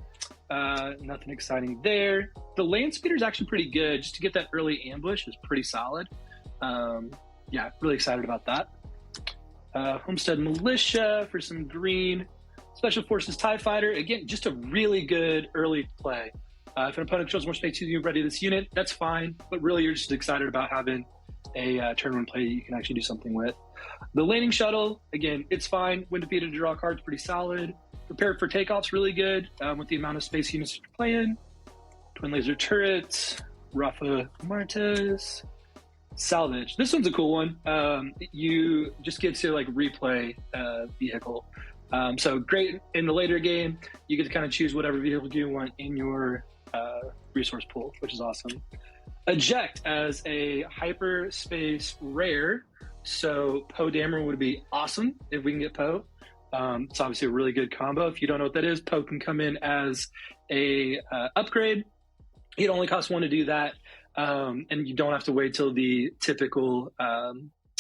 Nothing exciting there. The land speeder is actually pretty good. Just to get that early ambush is pretty solid. Yeah, really excited about that. Homestead Militia for some green. Special Forces TIE Fighter, again, just a really good early play. If an opponent shows more space to you, ready this unit, that's fine. But really, you're just excited about having a turn 1 play that you can actually do something with. The Landing Shuttle, again, it's fine. When defeated to draw cards, pretty solid. Prepared for Takeoff's really good with the amount of space units you're playing. Twin Laser Turrets, Rafa Martes. Salvage. This one's a cool one. You just get to like replay vehicle. So great in the later game, you get to kind of choose whatever vehicle you want in your resource pool, which is awesome. Eject as a hyperspace rare So Poe Dameron would be awesome if we can get Poe. It's obviously a really good combo. If you don't know what that is, Poe can come in as a upgrade. It only costs 1 to do that, and you don't have to wait till the typical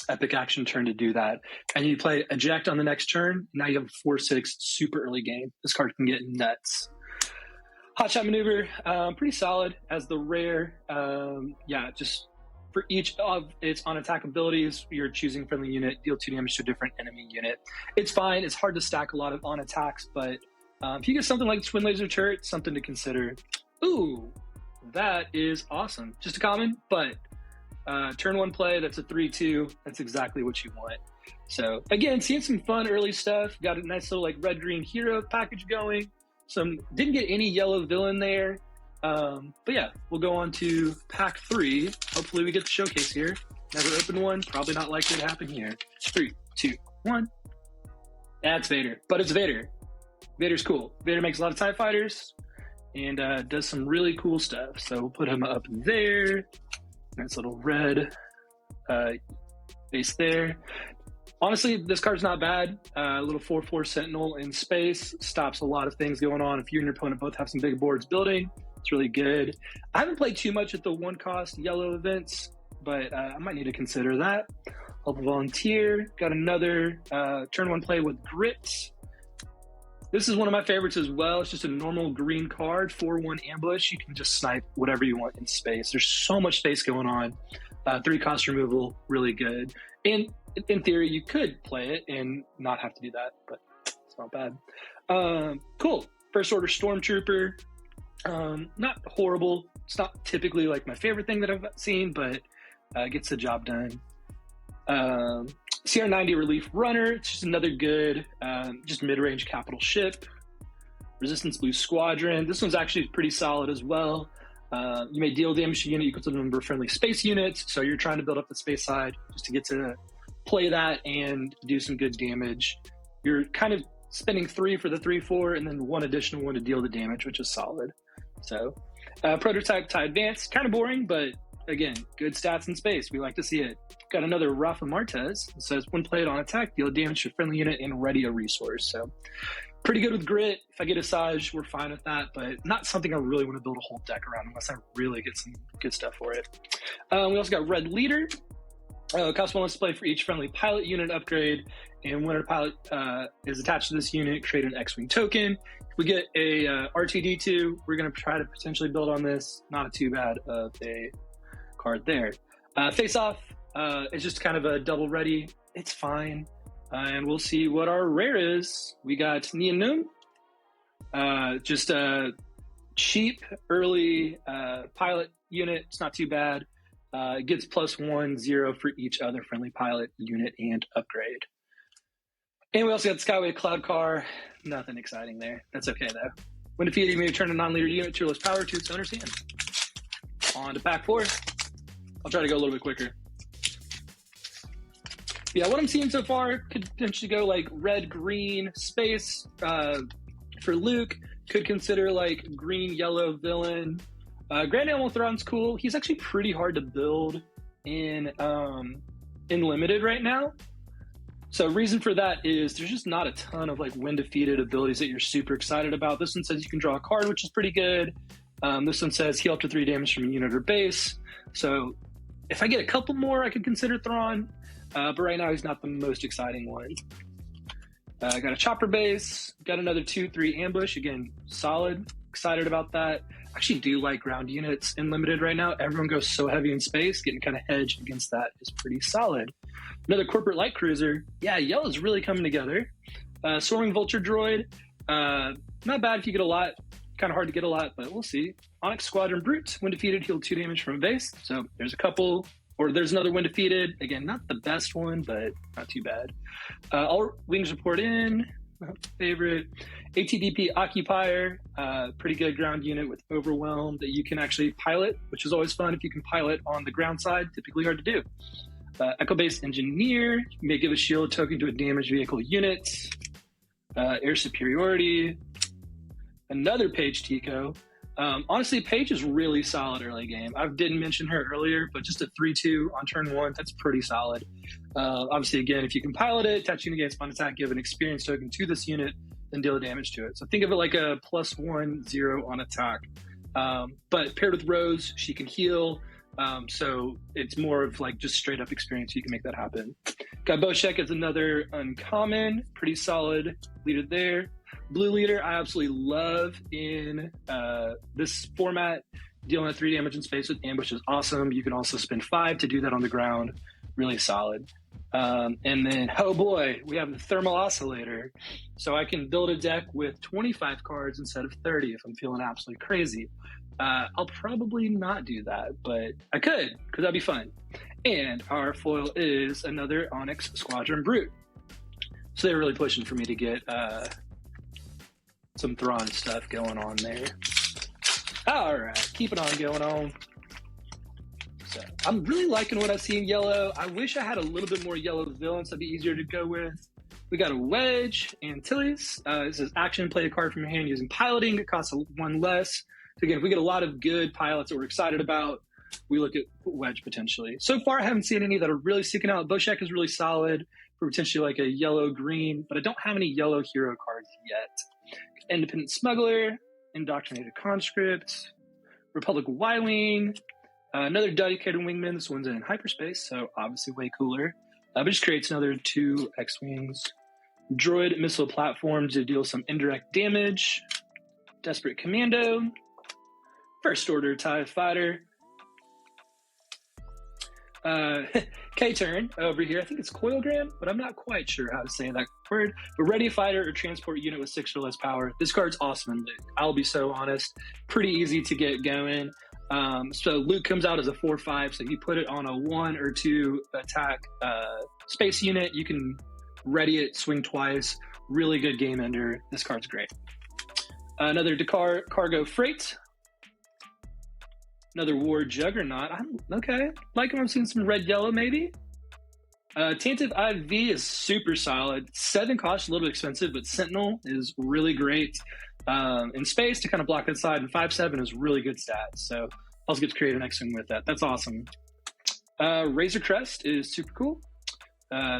epic action turn to do that. And you play eject on the next turn. Now you have a 4/6 super early game. This card can get nuts. Hotshot Maneuver, pretty solid as the rare. Just for each of its on attack abilities, you're choosing friendly unit, deal 2 damage to a different enemy unit. It's fine. It's hard to stack a lot of on attacks, but if you get something like Twin Laser Turret, something to consider. Ooh, that is awesome. Just a common, but turn 1 play, that's a 3/2. That's exactly what you want. So again, seeing some fun early stuff. Got a nice little like red-green hero package going. Didn't get any yellow villain there. But yeah, we'll go on to pack 3. Hopefully we get the showcase here. Never opened one. Probably not likely to happen here. 3, 2, 1. That's Vader, but it's Vader. Vader's cool. Vader makes a lot of TIE fighters and does some really cool stuff. So we'll put him up there. Nice little red base there. Honestly, this card's not bad. A little 4/4 Sentinel in space stops a lot of things going on. If you and your opponent both have some big boards building, it's really good. I haven't played too much at the 1-cost yellow events, but I might need to consider that. Help a Volunteer. Got another turn 1 play with Grit. This is one of my favorites as well. It's just a normal green card, 4/1 ambush. You can just snipe whatever you want in space. There's so much space going on. 3-cost removal, really good. And in theory, you could play it and not have to do that, but it's not bad. Cool. First Order Stormtrooper. Not horrible. It's not typically like my favorite thing that I've seen, but gets the job done. CR-90 Relief Runner. It's just another good, just mid-range capital ship. Resistance Blue Squadron. This one's actually pretty solid as well. You may deal damage to a unit equal to the number of friendly space units, so you're trying to build up the space side just to get to play that and do some good damage. You're kind of spending 3 for the 3/4 and then 1 additional one to deal the damage, which is solid. So Prototype TIE Advance, kind of boring, but again, good stats in space. We like to see it. Got another Rafa Martez. It says when played on attack, deal damage to a friendly unit and ready a resource. So pretty good with Grit. If I get Asajj, we're fine with that, but not something I really want to build a whole deck around unless I really get some good stuff for it. We also got Red Leader. Cost 1 display for each friendly pilot unit upgrade, and when a pilot is attached to this unit, create an X-Wing token. If we get a R2-D2, we're going to try to potentially build on this. Not too bad of a card there. Face Off is just kind of a double ready. It's fine. And we'll see what our rare is. We got Neonum. Just a cheap early pilot unit. It's not too bad. It gets +1/0 for each other friendly pilot unit and upgrade. And we also got Skyway Cloud Car. Nothing exciting there. That's okay though. When defeated, you may return a non-leader unit to your list power to its owner's hand. On to pack 4. I'll try to go a little bit quicker. Yeah, what I'm seeing so far could potentially go like red, green, space. For Luke, could consider like green, yellow villain. Grand Admiral Thrawn's cool. He's actually pretty hard to build in limited right now. So reason for that is there's just not a ton of like when defeated abilities that you're super excited about. This one says you can draw a card, which is pretty good. This one says heal up to 3 damage from a unit or base. So if I get a couple more, I could consider Thrawn. But right now he's not the most exciting one. Got a chopper base. Got another 2/3 ambush. Again, solid. Excited about that. Actually do like ground units in limited right now. Everyone goes so heavy in space. Getting kind of hedged against that is pretty solid. Another corporate light cruiser. Yeah, yellow's really coming together. Soaring Vulture Droid. Not bad if you get a lot. Kind of hard to get a lot, but we'll see. Onyx Squadron Brute. When defeated, heal 2 damage from a base. So there's a couple. Or there's another when defeated. Again, not the best one, but not too bad. All wings report in. Favorite. ATDP Occupier. Pretty good ground unit with Overwhelm that you can actually pilot, which is always fun if you can pilot on the ground side. Typically hard to do. Echo Base Engineer. You may give a shield token to a damaged vehicle unit. Air Superiority. Another Page Tico. Honestly, Paige is really solid early game. I didn't mention her earlier, but just a 3-2 on turn 1, that's pretty solid. Obviously, again, if you can pilot it, attach unit against one attack, give an experience token to this unit, then deal damage to it. So think of it like a +1/0 on attack. But paired with Rose, she can heal. So it's more of like just straight up experience. You can make that happen. Got Boshek as another uncommon, pretty solid leader there. Blue leader, I absolutely love in this format. Dealing at 3 damage in space with ambush is awesome. You can also spend 5 to do that on the ground. Really solid. And then, oh boy, we have the Thermal Oscillator. So I can build a deck with 25 cards instead of 30 if I'm feeling absolutely crazy. I'll probably not do that, but I could, because that'd be fun. And our foil is another Onyx Squadron Brute. So they're really pushing for me to get some Thrawn stuff going on there. All right, keep it on going on. So I'm really liking what I see in yellow. I wish I had a little bit more yellow villains that'd be easier to go with. We got a Wedge, Antilles. This is action, play a card from your hand using piloting. It costs 1 less. So again, if we get a lot of good pilots that we're excited about, we look at Wedge potentially. So far, I haven't seen any that are really sticking out. Boshek is really solid for potentially like a yellow-green, but I don't have any yellow hero cards yet. Independent Smuggler, Indoctrinated Conscript, Republic Y-Wing, another dedicated wingman. This one's in hyperspace, so obviously way cooler. But just creates another 2 X-Wings. Droid Missile Platform to deal some indirect damage. Desperate Commando. First Order TIE Fighter. K-turn over here. I think it's Coilgram, but I'm not quite sure how to say that word. But ready fighter or transport unit with 6 or less power. This card's awesome in Luke. I'll be so honest. Pretty easy to get going. So Luke comes out as a 4/5, so you put it on a 1 or 2 attack space unit. You can ready it, swing twice. Really good game ender. This card's great. Another Dakar Cargo Freight. Another War Juggernaut. I'm okay. Like him. I'm seeing some red yellow maybe. Tantive IV is super solid. 7 cost, a little bit expensive, but Sentinel is really great in space to kind of block that side, and 5/7 is really good stats. So also get to create an X-Wing with that. That's awesome. Razor Crest is super cool.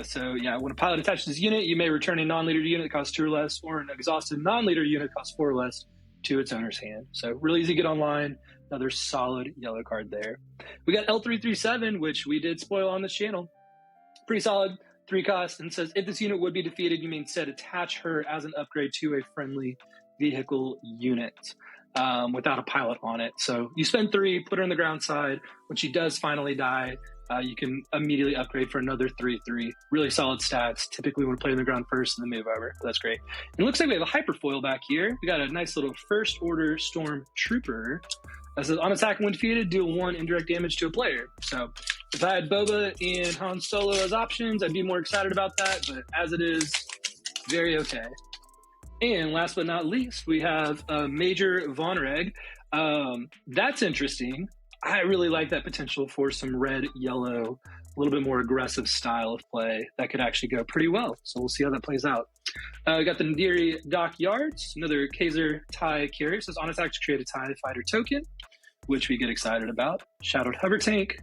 So yeah, when a pilot attaches this unit, you may return a non-leader unit that costs 2 or less, or an exhausted non-leader unit that costs 4 or less to its owner's hand. So really easy to get online. Another solid yellow card there. We got L337, which we did spoil on this channel. Pretty solid, 3 cost, and says if this unit would be defeated, you may instead attach her as an upgrade to a friendly vehicle unit without a pilot on it. So you spend 3, put her on the ground side. When she does finally die, you can immediately upgrade for another 3/3. Really solid stats. Typically, when we play on the ground first and then move over. That's great. And it looks like we have a hyperfoil back here. We got a nice little First Order Storm Trooper. That says on attack when defeated, deal 1 indirect damage to a player. So if I had Boba and Han Solo as options, I'd be more excited about that. But as it is, very okay. And last but not least, we have Major Von Reg. That's interesting. I really like that potential for some red, yellow, a little bit more aggressive style of play that could actually go pretty well. So we'll see how that plays out. We got the Nadiri Dockyards, another Kaiser TIE carrier. It says on attack to create a TIE fighter token, which we get excited about. Shadowed Hover Tank,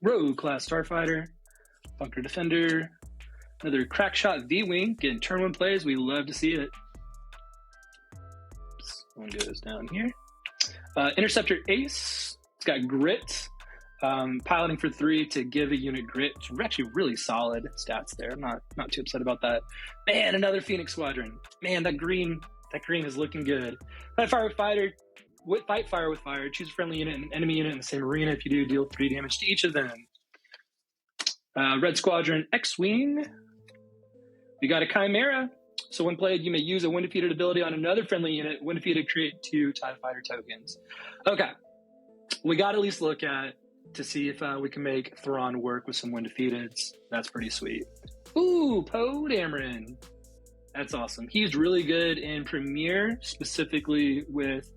Rogue Class Starfighter, Bunker Defender, another Crackshot V-Wing, getting turn 1 plays. We love to see it. Oops, one goes down here. Interceptor Ace. It's got grit, piloting for 3 to give a unit grit. It's actually really solid stats there. I'm not too upset about that. Man, another Phoenix Squadron. Man, that green is looking good. Fight fire with fire. Choose a friendly unit and an enemy unit in the same arena. If you do, deal 3 damage to each of them. Red Squadron X-Wing. We got a Chimera. So when played, you may use a when defeated ability on another friendly unit. When defeated, create 2 TIE Fighter tokens. Okay. We got to at least look at to see if we can make Thrawn work with some when defeateds. That's pretty sweet. Ooh, Poe Dameron. That's awesome. He's really good in Premiere, specifically with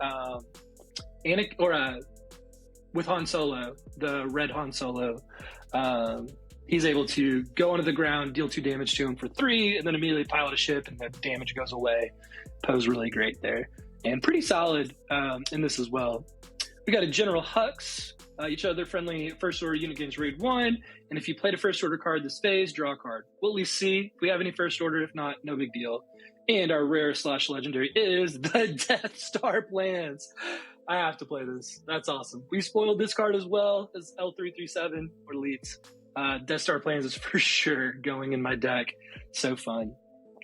with Han Solo, the red Han Solo. He's able to go onto the ground, deal 2 damage to him for 3, and then immediately pilot a ship, and the damage goes away. Poe's really great there. and pretty solid in this as well. We got a General Hux. Each other friendly first order unit gains raid 1, and if you played a first order card this phase, draw a card. We'll at least see if we have any first order. If not, no big deal. And our rare / legendary is the Death Star plans. I have to play this. That's awesome. We spoiled this card as well as L337 or Leets. Death Star plans is for sure going in my deck. So fun.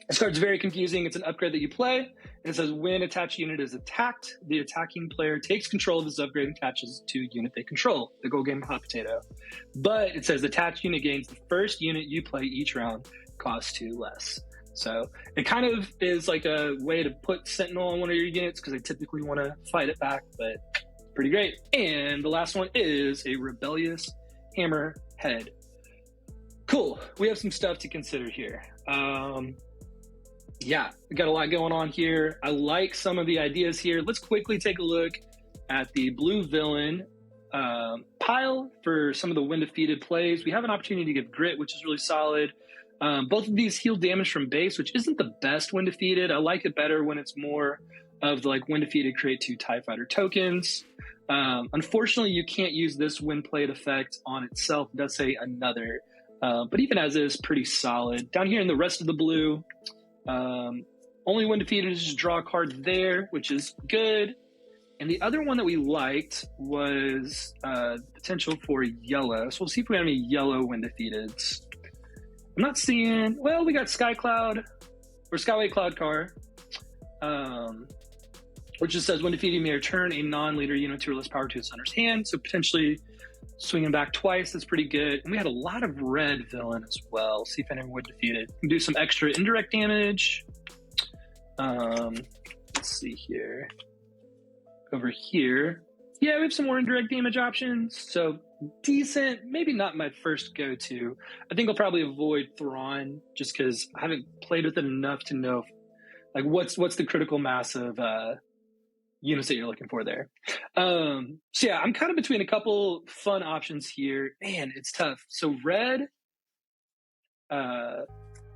This card's very confusing. It's an upgrade that you play, and it says when attached unit is attacked, the attacking player takes control of this upgrade and attaches to unit they control. The goal game hot potato. But it says attached unit gains the first unit you play each round, costs 2 less. So it kind of is like a way to put Sentinel on one of your units because they typically want to fight it back, but pretty great. And the last one is a Rebellious Hammerhead. Cool. We have some stuff to consider here. Yeah, we got a lot going on here. I like some of the ideas here. Let's quickly take a look at the blue villain pile for some of the when defeated plays. We have an opportunity to give grit, which is really solid. Both of these heal damage from base, which isn't the best when defeated. I like it better when it's more of the like when defeated create 2 TIE Fighter tokens. Unfortunately, you can't use this when played effect on itself. It does say another, but even as is, pretty solid. Down here in the rest of the blue, only when defeated is just draw a card there, which is good. And the other one that we liked was potential for yellow. So we'll see if we have any yellow when defeated. I'm not seeing, well, we got Sky Cloud or Skyway Cloud Car, which just says when defeated, you may return a non-leader unit to or less power to its owner's hand. So potentially swinging back twice, that's pretty good. And we had a lot of red villain as well. See if anyone would defeat it. We can do some extra indirect damage. Let's see here. Over here. Yeah, we have some more indirect damage options. So decent, maybe not my first go-to. I think I'll probably avoid Thrawn just because I haven't played with it enough to know like what's the critical mass of units that you're looking for there. So yeah, I'm kind of between a couple fun options here. Man, it's tough. So red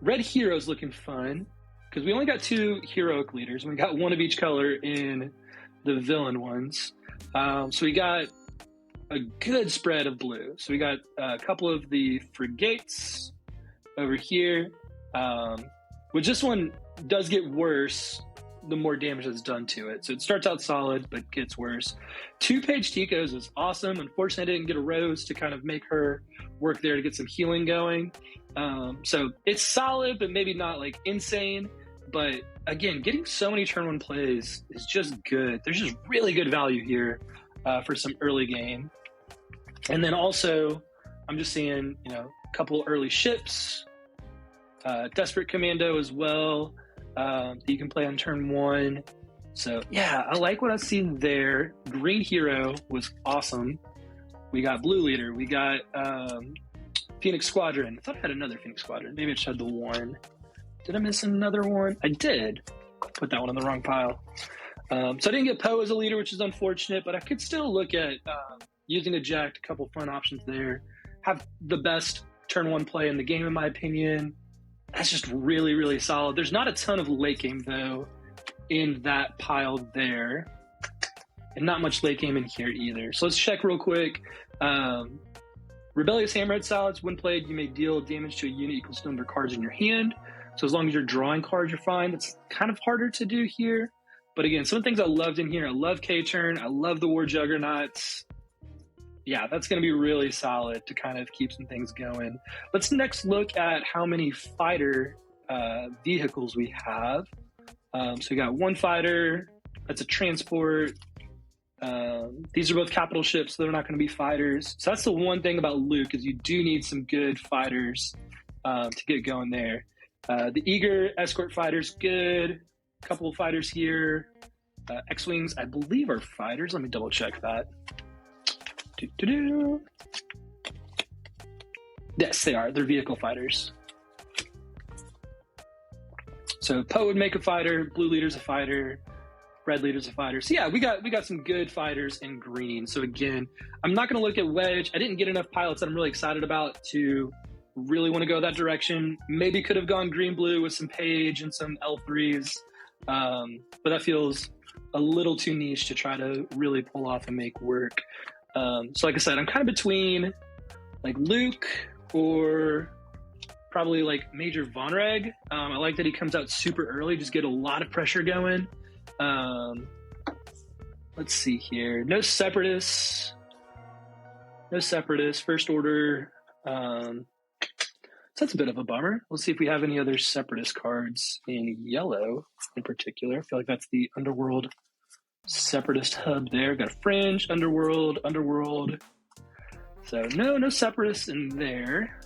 hero's looking fun because we only got 2 heroic leaders and we got 1 of each color in the villain ones. So we got a good spread of blue. So we got a couple of the frigates over here, which this one does get worse the more damage that's done to it. So it starts out solid, but gets worse. 2-page Ticos is awesome. Unfortunately, I didn't get a Rose to kind of make her work there to get some healing going. So it's solid, but maybe not like insane. But again, getting so many turn 1 plays is just good. There's just really good value here for some early game. And then also, I'm just seeing, a couple early ships, Desperate Commando as well, that you can play on turn 1. So yeah, I like what I've seen there. Green Hero was awesome. We got Blue Leader. We got Phoenix Squadron. I thought I had another Phoenix Squadron. Maybe I just had the one. Did I miss another one? I did. Put that one in the wrong pile. So I didn't get Poe as a leader, which is unfortunate, but I could still look at using eject, a couple fun options there. Have the best turn 1 play in the game, in my opinion. That's just really, really solid. There's not a ton of late game, though, in that pile there. And not much late game in here either. So let's check real quick. Rebellious Hammerhead Solids. When played, you may deal damage to a unit equals to the number of cards in your hand. So as long as you're drawing cards, you're fine. That's kind of harder to do here. But again, some things I loved in here. I love K-Turn. I love the War Juggernauts. Yeah, that's going to be really solid to kind of keep some things going. Let's next look at how many fighter vehicles we have. So we got 1 fighter. That's a transport. These are both capital ships, so they're not going to be fighters. So that's the one thing about Luke is you do need some good fighters to get going there. The Eager escort fighters, good. A couple of fighters here. X-Wings, I believe, are fighters. Let me double check that. Yes, they are. They're vehicle fighters. So Poe would make a fighter. Blue leader's a fighter. Red leader's a fighter. So yeah, we got some good fighters in green. So again, I'm not going to look at Wedge. I didn't get enough pilots that I'm really excited about to really want to go that direction. Maybe could have gone green blue with some Page and some L3s, but that feels a little too niche to try to really pull off and make work. So like I said, I'm kind of between like Luke or probably like Major Vonreg. I like that he comes out super early, just get a lot of pressure going. Let's see here. No Separatists. No Separatists. First Order. So that's a bit of a bummer. Let's see if we have any other Separatist cards in yellow in particular. I feel like that's the Underworld Separatist hub there. Got a Fringe, Underworld. So no Separatists in there.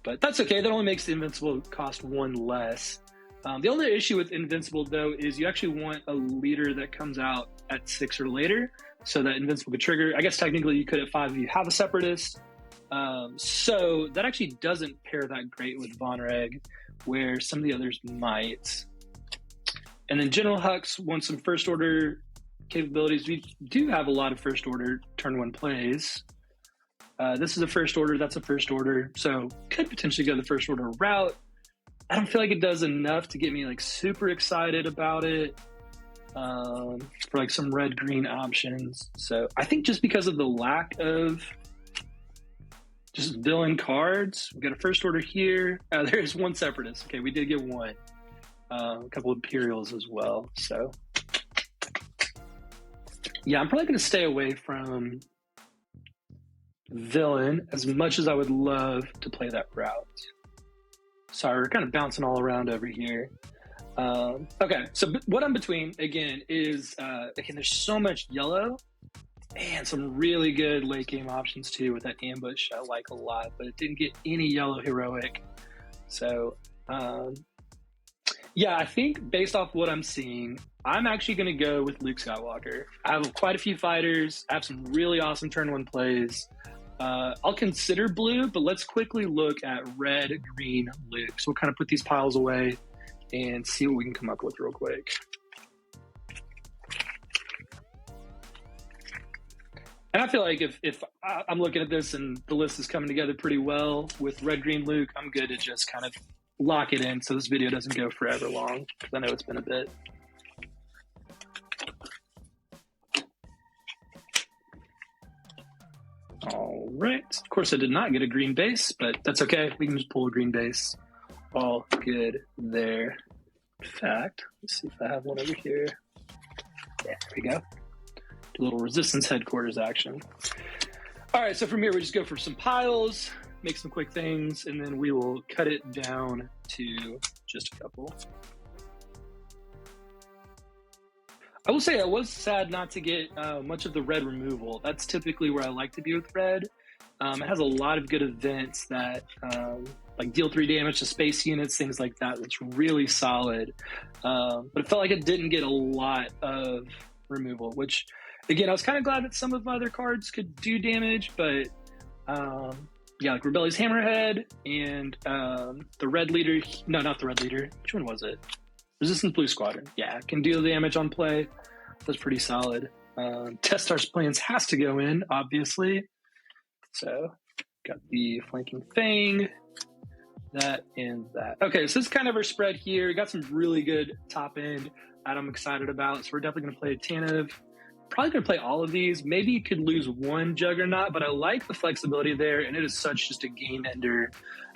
But that's okay. That only makes the Invincible cost one less. The only issue with Invincible, though, is you actually want a leader that comes out at 6 or later, so that Invincible could trigger. I guess technically you could at 5 if you have a Separatist. So that actually doesn't pair that great with Vonreg, where some of the others might. And then General Hux wants some First Order capabilities. We do have a lot of First Order turn 1 plays. This is a First Order, that's a First Order, so could potentially go the First Order route. I don't feel like it does enough to get me like super excited about it for like some red-green options. So I think just because of the lack of just villain cards, we got a First Order here. There's one Separatist. Okay, we did get one. A couple of Imperials as well. So yeah, I'm probably going to stay away from villain as much as I would love to play that route. Sorry, we're kind of bouncing all around over here. Okay, so what I'm between, again, is, again, there's so much yellow and some really good late game options too with that ambush I like a lot, but it didn't get any yellow heroic. So, yeah, I think based off what I'm seeing, I'm actually going to go with Luke Skywalker. I have quite a few fighters. I have some really awesome turn 1 plays. I'll consider blue, but let's quickly look at red, green, Luke. So we'll kind of put these piles away and see what we can come up with real quick. And I feel like if I'm looking at this and the list is coming together pretty well with red, green, Luke, I'm good to just kind of lock it in so this video doesn't go forever long, because I know it's been a bit. All right. Of course, I did not get a green base, but that's okay. We can just pull a green base. All good there. In fact, let's see if I have one over here. Yeah, there we go. Do a little resistance headquarters action. All right, so from here, we just go for some piles, make some quick things, and then we will cut it down to just a couple. I will say I was sad not to get much of the red removal. That's typically where I like to be with red. It has a lot of good events that like deal 3 damage to space units, things like that. That's really solid. But it felt like it didn't get a lot of removal, which again, I was kind of glad that some of my other cards could do damage, but yeah, like Rebellious Hammerhead and the Red Leader. No, not the Red Leader. Which one was it? Resistance Blue Squadron. Yeah, can deal damage on play. That's pretty solid. Testar's Plans has to go in, obviously. So, got the Flanking Fang, that and that. Okay, so this is kind of our spread here. Got some really good top end that I'm excited about. So we're definitely going to play a ton of. Probably going to play all of these. Maybe you could lose one Juggernaut, but I like the flexibility there, and it is such just a game ender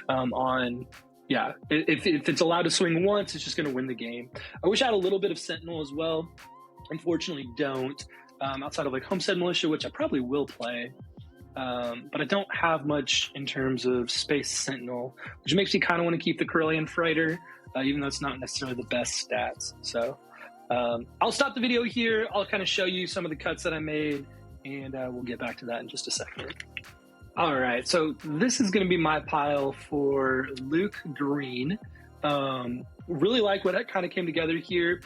on... Yeah, if it's allowed to swing once, it's just going to win the game. I wish I had a little bit of Sentinel as well. Unfortunately, don't. Outside of like Homestead Militia, which I probably will play. But I don't have much in terms of Space Sentinel, which makes me kind of want to keep the Corellian Freighter, even though it's not necessarily the best stats. So I'll stop the video here. I'll kind of show you some of the cuts that I made, and we'll get back to that in just a second. All right, so this is going to be my pile for Luke Green. Really like what kind of came together here.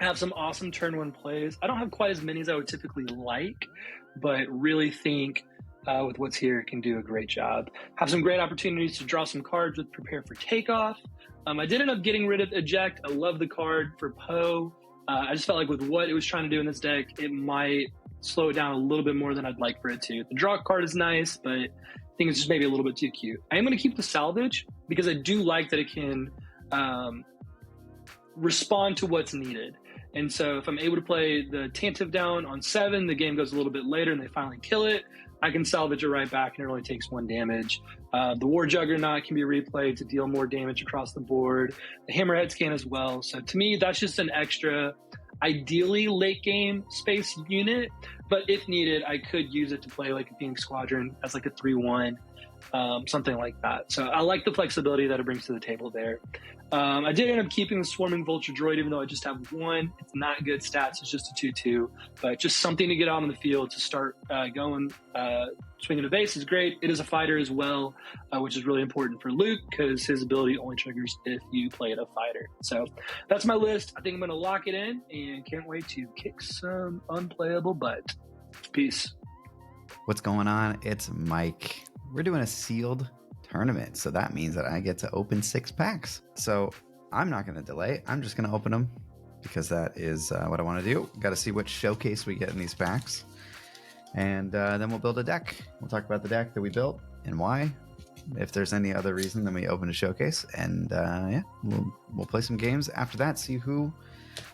I have some awesome turn 1 plays. I don't have quite as many as I would typically like, but really think with what's here can do a great job. Have some great opportunities to draw some cards with Prepare for Takeoff. I did end up getting rid of Eject. I love the card for Poe. I just felt like with what it was trying to do in this deck, it might slow it down a little bit more than I'd like for it to. The draw card is nice, but I think it's just maybe a little bit too cute. I am going to keep the Salvage because I do like that it can respond to what's needed. And so if I'm able to play the Tantive down on 7, the game goes a little bit later and they finally kill it, I can salvage it right back and it only takes 1 damage. The War Juggernaut can be replayed to deal more damage across the board. The Hammerheads can as well. So to me, that's just an extra, ideally late game space unit. But if needed, I could use it to play like a Phoenix Squadron as like a 3-1. Something like that. So I like the flexibility that it brings to the table there. I did end up keeping the Swarming Vulture Droid, even though I just have 1. It's not good stats. It's just a 2-2, but just something to get out on the field to start going. Swinging a base is great. It is a fighter as well, which is really important for Luke because his ability only triggers if you play it a fighter. So that's my list. I think I'm going to lock it in and can't wait to kick some unplayable butt. Peace. What's going on? It's Mike. We're doing a sealed tournament, so that means that I get to open 6 packs. So I'm not going to delay. I'm just going to open them because that is what I want to do. Got to see which showcase we get in these packs, and then we'll build a deck. We'll talk about the deck that we built and why. If there's any other reason, then we open a showcase, and yeah, we'll play some games after that. See who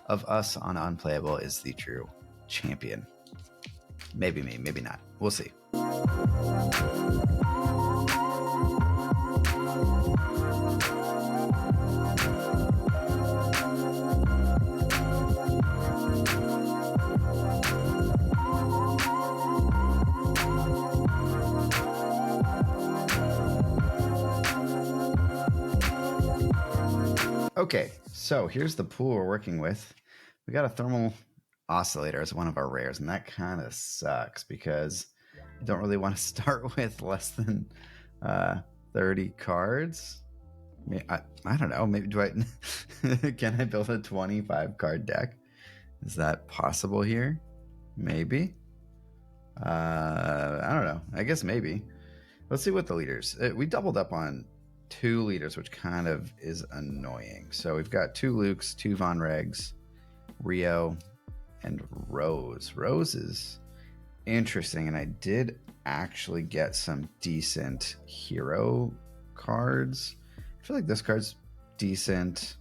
of us on Unplayable is the true champion. Maybe me, maybe not. We'll see. Okay, so here's the pool we're working with. We got a thermal oscillator as one of our rares, and that kind of sucks because I don't really want to start with less than 30 cards. I don't know. Maybe can I build a 25 card deck? Is that possible here? Maybe. I don't know. I guess maybe. Let's see what the leaders. We doubled up on 2 leaders, which kind of is annoying. So we've got 2 Lukes, 2 Von Regs, Rio, and Rose. Rose is interesting, and I did actually get some decent hero cards. I feel like this card's decent.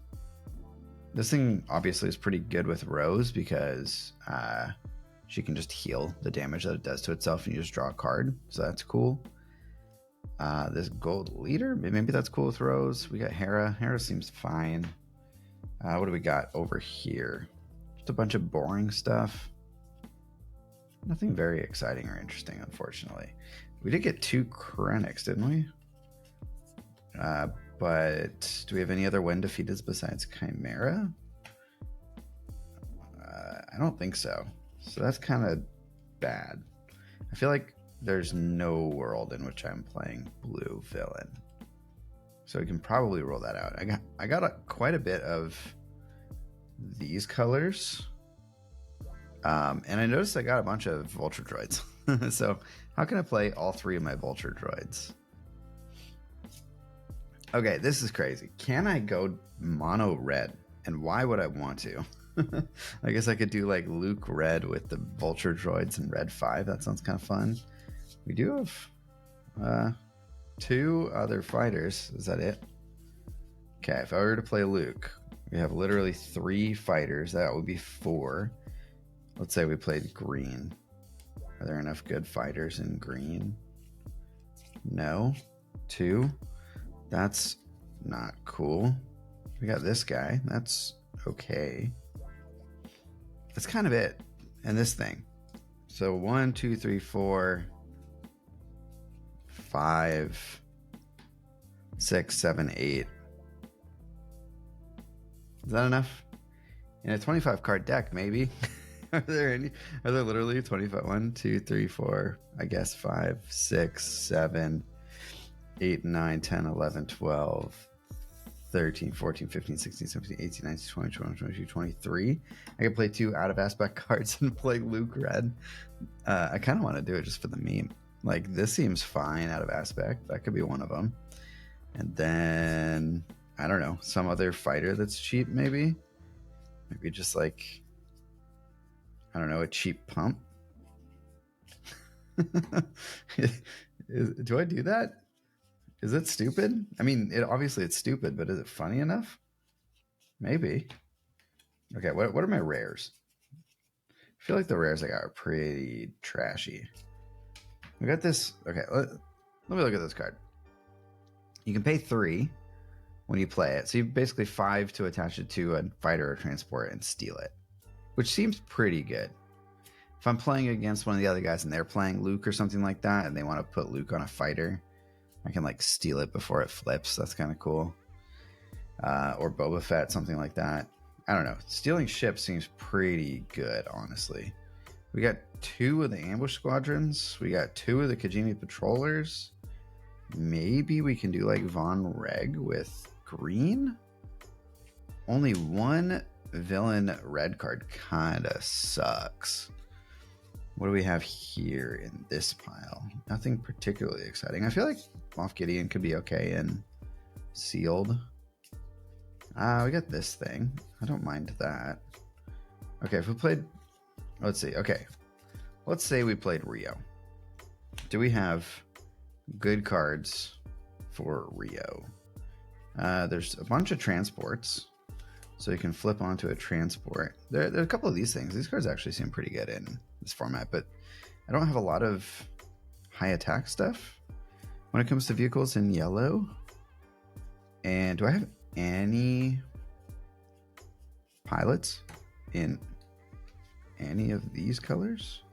This thing obviously is pretty good with Rose because she can just heal the damage that it does to itself and you just draw a card. So that's cool. This gold leader, maybe that's cool with Rose. We got Hera. Hera seems fine. What do we got over here? Just a bunch of boring stuff. Nothing very exciting or interesting, unfortunately. We did get 2 Krennics, didn't we? But do we have any other When Defeated besides Chimera? I don't think so. So that's kind of bad. I feel like there's no world in which I'm playing blue villain. So we can probably roll that out. I got quite a bit of these colors. And I noticed I got a bunch of Vulture Droids. So how can I play all 3 of my Vulture Droids? Okay, this is crazy. Can I go mono red? And why would I want to? I guess I could do like Luke red with the Vulture Droids and red 5. That sounds kind of fun. We do have 2 other fighters. Is that it? Okay, if I were to play Luke, we have literally 3 fighters. That would be 4. Let's say we played green. Are there enough good fighters in green? No. 2. That's not cool. We got this guy. That's okay. That's kind of it. And this thing. So 1, 2, 3, 4, 5, 6, 7, 8. Is that enough? In a 25 card deck, maybe. Are there literally 25? 1, 2, 3, 4, I guess 5, 6, 7, 8, 9, 10, 11, 12, 13, 14, 15, 16, 17, 18, 19, 20, 21, 22, 23. I could play 2 out of aspect cards and play Luke red. I kind of want to do it just for the meme. Like, this seems fine out of aspect. That could be one of them. And then, I don't know, some other fighter that's cheap, maybe? Maybe just like, I don't know, a cheap pump? Do I do that? Is it stupid? I mean, obviously it's stupid, but is it funny enough? Maybe. Okay, what are my rares? I feel like the rares I got are pretty trashy. We got this. Okay, let me look at this card. You can pay 3 when you play it. So you basically 5 to attach it to a fighter or transport and steal it, which seems pretty good. If I'm playing against one of the other guys and they're playing Luke or something like that, and they want to put Luke on a fighter, I can like steal it before it flips. That's kind of cool. Or Boba Fett, something like that. I don't know. Stealing ships seems pretty good, honestly. We got 2 of the ambush squadrons. We got 2 of the Kajimi patrollers. Maybe we can do like Von Reg with green. Only 1 villain red card kind of sucks. What do we have here in this pile? Nothing particularly exciting. I feel like Moff Gideon could be okay and sealed. We got this thing. I don't mind that. Okay, if we played... Let's see. Okay. Let's say we played Rio. Do we have good cards for Rio? There's a bunch of transports. So you can flip onto a transport. There are a couple of these things. These cards actually seem pretty good in this format, but I don't have a lot of high attack stuff when it comes to vehicles in yellow. And do I have any pilots in any of these colors?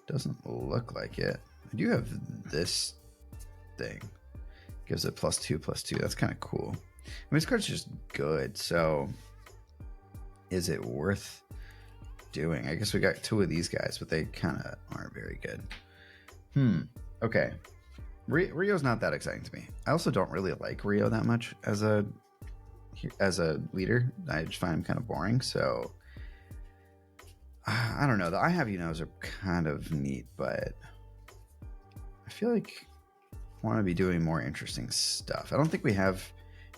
Doesn't look like it. I do have this thing. Gives it +2/+2. That's kind of cool. I mean, this card's just good, so is it worth doing? I guess we got 2 of these guys, but they kind of aren't very good. Okay. Rio's not that exciting to me. I also don't really like Rio that much as a leader. I just find him kind of boring, so I don't know. The I Have You Knows are kind of neat, but I feel like I want to be doing more interesting stuff. I don't think we have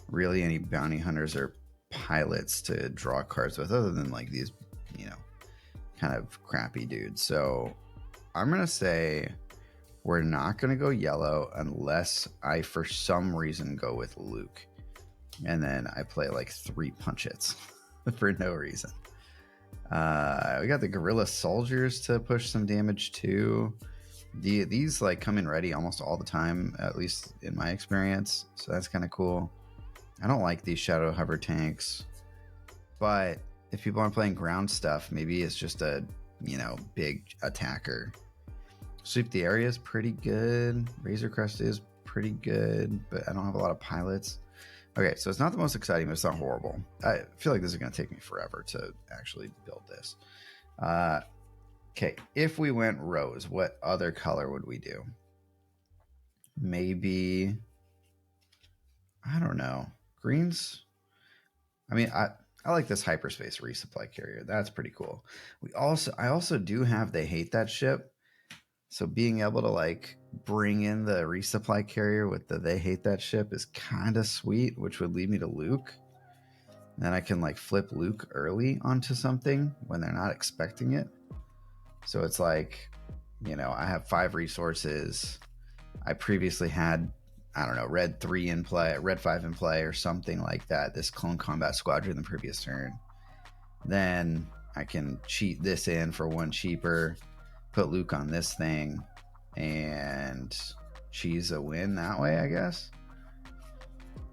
really any bounty hunters or pilots to draw cards with other than like these, kind of crappy dudes. So I'm going to say we're not going to go yellow unless I, for some reason, go with Luke. And then I play like 3 punch hits for no reason. We got the guerrilla soldiers to push some damage too. These like come in ready almost all the time, at least in my experience. So that's kind of cool. I don't like these shadow hover tanks, but if people aren't playing ground stuff, maybe it's just a, big attacker. Sweep the area is pretty good. Razor Crest is pretty good, but I don't have a lot of pilots. Okay, so it's not the most exciting, but it's not horrible. I feel like this is going to take me forever to actually build this. Okay, if we went rose, what other color would we do? Maybe, I don't know. Greens? I mean, I like this hyperspace resupply carrier. That's pretty cool. I also do have They Hate That ship. So being able to like bring in the resupply carrier with the They Hate That ship is kind of sweet, which would lead me to Luke. Then I can like flip Luke early onto something when they're not expecting it. So it's like, I have 5 resources. I previously had, I don't know, red 3 in play, red 5 in play, or something like that. This clone combat squadron the previous turn. Then I can cheat this in for 1 cheaper, put Luke on this thing, and cheese a win that way, I guess.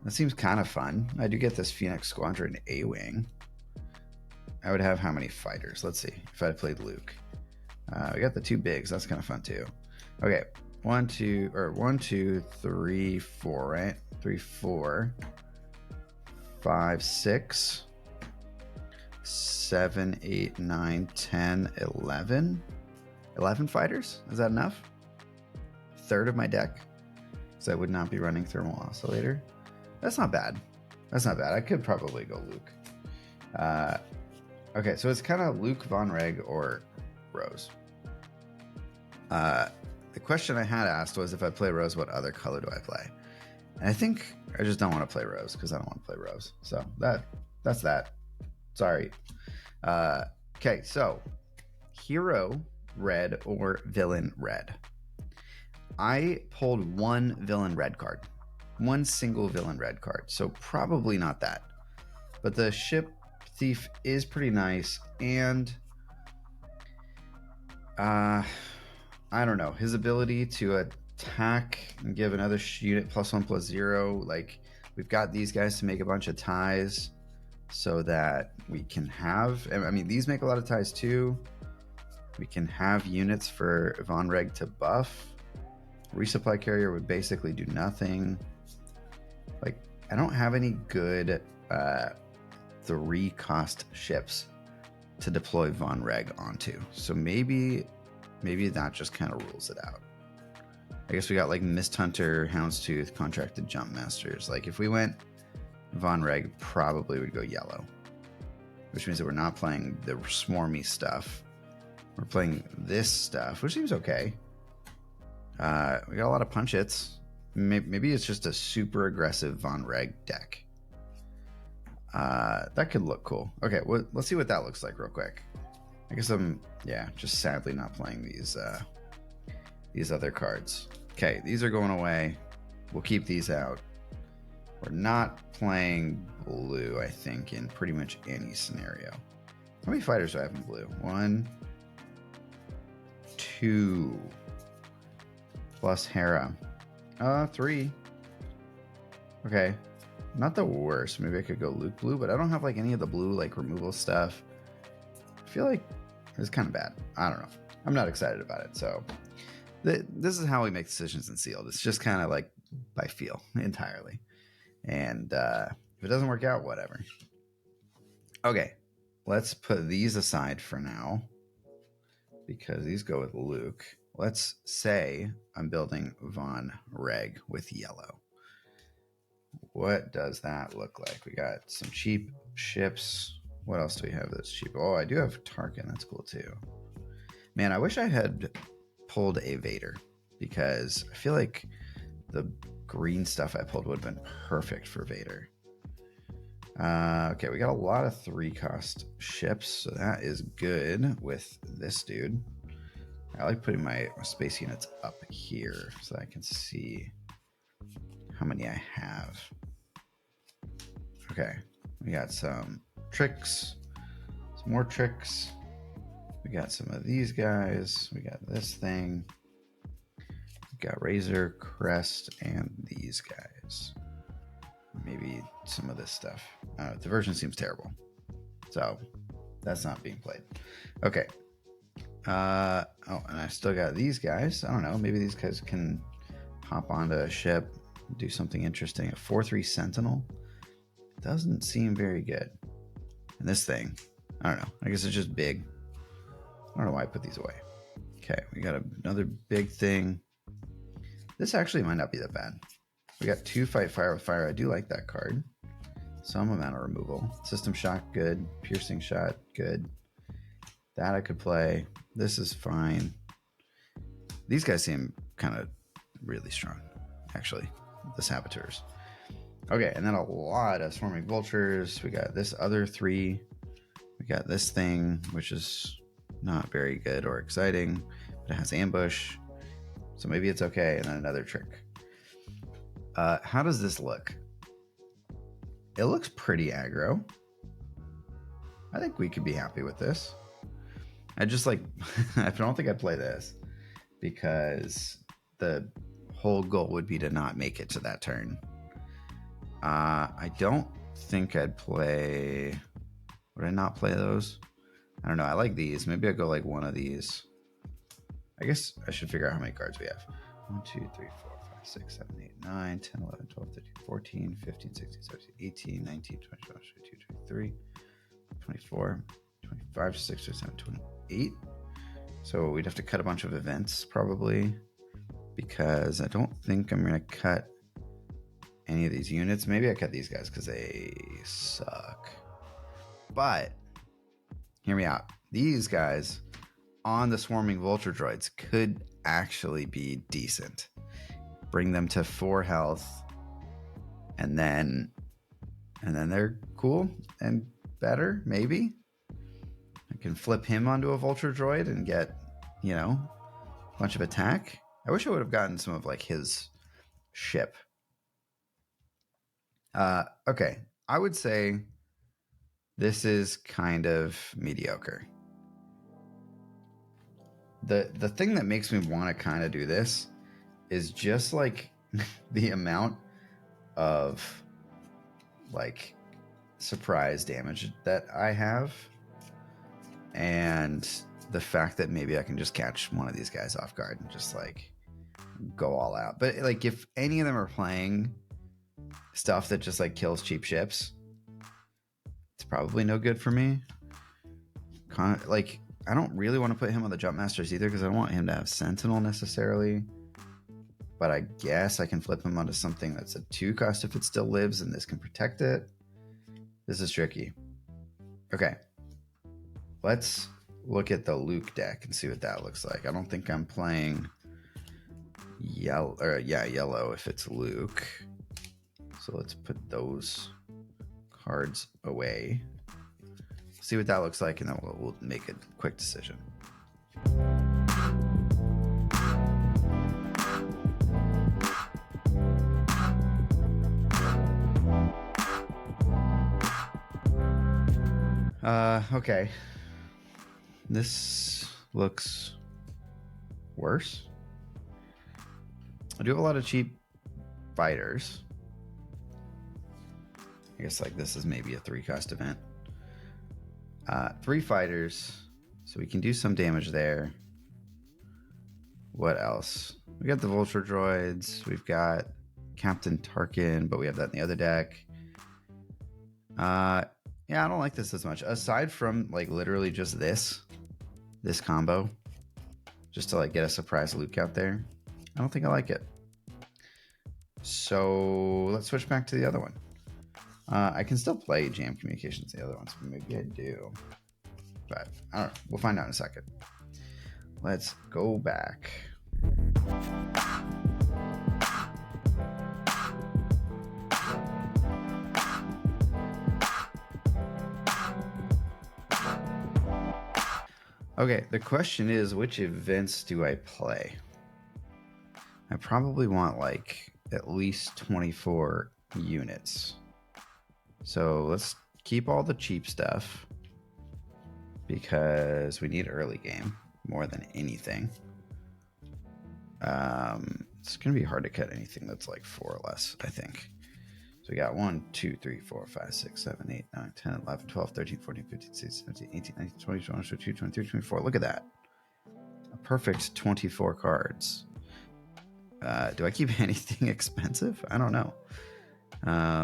That seems kind of fun. I do get this Phoenix Squadron A-Wing. I would have how many fighters? Let's see. If I played Luke. We got the 2 bigs. That's kind of fun too. Okay. 1, 2, 3, 4, right? 3, 4, 5, 6, 7, 8, 9, 10, 11. 11 fighters? Is that enough? Third of my deck. So I would not be running Thermal Oscillator. That's not bad. I could probably go Luke. Okay, so it's kind of Luke, Von Reg, or Rose. The question I had asked was, if I play Rose, what other color do I play? And I think I just don't want to play Rose because I don't want to play Rose. So that's that. Sorry. Okay, so hero red or villain red. I pulled 1 villain red card. 1 single villain red card. So probably not that. But the ship Thief is pretty nice, and I don't know, his ability to attack and give another unit +1/+0. Like, we've got these guys to make a bunch of ties so that we can have, I mean, these make a lot of ties too. We can have units for Von Reg to buff. Resupply carrier would basically do nothing. Like, I don't have any good 3-cost ships to deploy Von Reg onto. So maybe that just kind of rules it out. I guess we got like Mist Hunter, Houndstooth, Contracted Jump Masters. Like, if we went Von Reg, probably would go yellow, which means that we're not playing the swarmy stuff. We're playing this stuff, which seems okay. We got a lot of punch hits. Maybe it's just a super aggressive Von Reg deck. That could look cool. Okay, well, let's see what that looks like real quick. I guess I'm, just sadly not playing these other cards. Okay, these are going away. We'll keep these out. We're not playing blue, I think, in pretty much any scenario. How many fighters do I have in blue? 1, 2, plus Hera. 3. Okay, not the worst. Maybe I could go Luke blue, but I don't have like any of the blue like removal stuff. I feel like it's kind of bad. I don't know. I'm not excited about it. So this is how we make decisions in sealed. It's just kind of like by feel entirely. And if it doesn't work out, whatever. Okay, let's put these aside for now because these go with Luke. Let's say I'm building Von Reg with yellow. What does that look like? We got some cheap ships. What else do we have that's cheap? Oh, I do have Tarkin. That's cool too. Man, I wish I had pulled a Vader because I feel like the green stuff I pulled would have been perfect for Vader. Okay, we got a lot of 3-cost ships, so that is good with this dude. I like putting my space units up here so I can see how many I have. Okay, we got some tricks, some more tricks. We got some of these guys. We got this thing. We got Razor, Crest, and these guys. Maybe some of this stuff. The version seems terrible, so that's not being played. Okay. Oh, and I still got these guys. I don't know. Maybe these guys can hop onto a ship, do something interesting. A 4/3 Sentinel doesn't seem very good. And this thing, I don't know. I guess it's just big. I don't know why I put these away. Okay, we got another big thing. This actually might not be that bad. We got 2 Fight Fire with Fire. I do like that card. Some amount of removal. System Shock, good. Piercing Shot, good. That I could play. This is fine. These guys seem kind of really strong, actually. The Saboteurs. Okay, and then a lot of Swarming Vultures. We got this other 3. We got this thing, which is not very good or exciting, but it has Ambush. So maybe it's okay. And then another trick. How does this look? It looks pretty aggro. I think we could be happy with this. I just like, I don't think I'd play this because the whole goal would be to not make it to that turn. I don't think I'd play, would I not play those? I don't know. I like these. Maybe I'll go like one of these. I guess I should figure out how many cards we have. 1, 2, 3, 4, 5, 6, 7, 8, 9, 10, 11, 12, 13, 14, 15, 16, 17, 18, 19, 20, 21, 22, 23, 24, 25, 26, 27, 28. So we'd have to cut a bunch of events probably because I don't think I'm going to cut any of these units. Maybe I cut these guys because they suck. But hear me out. These guys on the Swarming Vulture Droids could actually be decent. Bring them to 4 health, and then they're cool and better. Maybe I can flip him onto a Vulture Droid and get, a bunch of attack. I wish I would have gotten some of like his ship. Okay, I would say this is kind of mediocre. The thing that makes me want to kind of do this is just like the amount of like surprise damage that I have, and the fact that maybe I can just catch one of these guys off guard and just like go all out. But like if any of them are playing stuff that just like kills cheap ships, it's probably no good for me. Like I don't really want to put him on the jump masters either because I don't want him to have sentinel necessarily. But I guess I can flip him onto something that's a 2 cost if it still lives, and this can protect it. This is tricky. Okay. Let's look at the Luke deck and see what that looks like. I don't think I'm playing yellow, or yeah, yellow if it's Luke. So let's put those cards away. See what that looks like, and then we'll make a quick decision. Okay. This looks worse. I do have a lot of cheap fighters. I guess like this is maybe a 3 cost event. 3 fighters, so we can do some damage there. What else? We got the Vulture Droids. We've got Captain Tarkin, but we have that in the other deck. Yeah, I don't like this as much. Aside from like literally just this combo, just to like get a surprise Luke out there, I don't think I like it. So let's switch back to the other one. I can still play Jam Communications, the other ones. Maybe I do, but I don't know. We'll find out in a second. Let's go back. Okay, the question is, which events do I play? I probably want like at least 24 units. So let's keep all the cheap stuff because we need early game more than anything. It's going to be hard to cut anything that's like 4 or less, I think. So we got 1, 2, 3, 4, 5, 6, 7, 8, 9, 10, 11, 12, 13, 14, 15, 16, 17, 18, 19, 20, 21, 22, 23, 24. Look at that. A perfect 24 cards. Do I keep anything expensive? I don't know.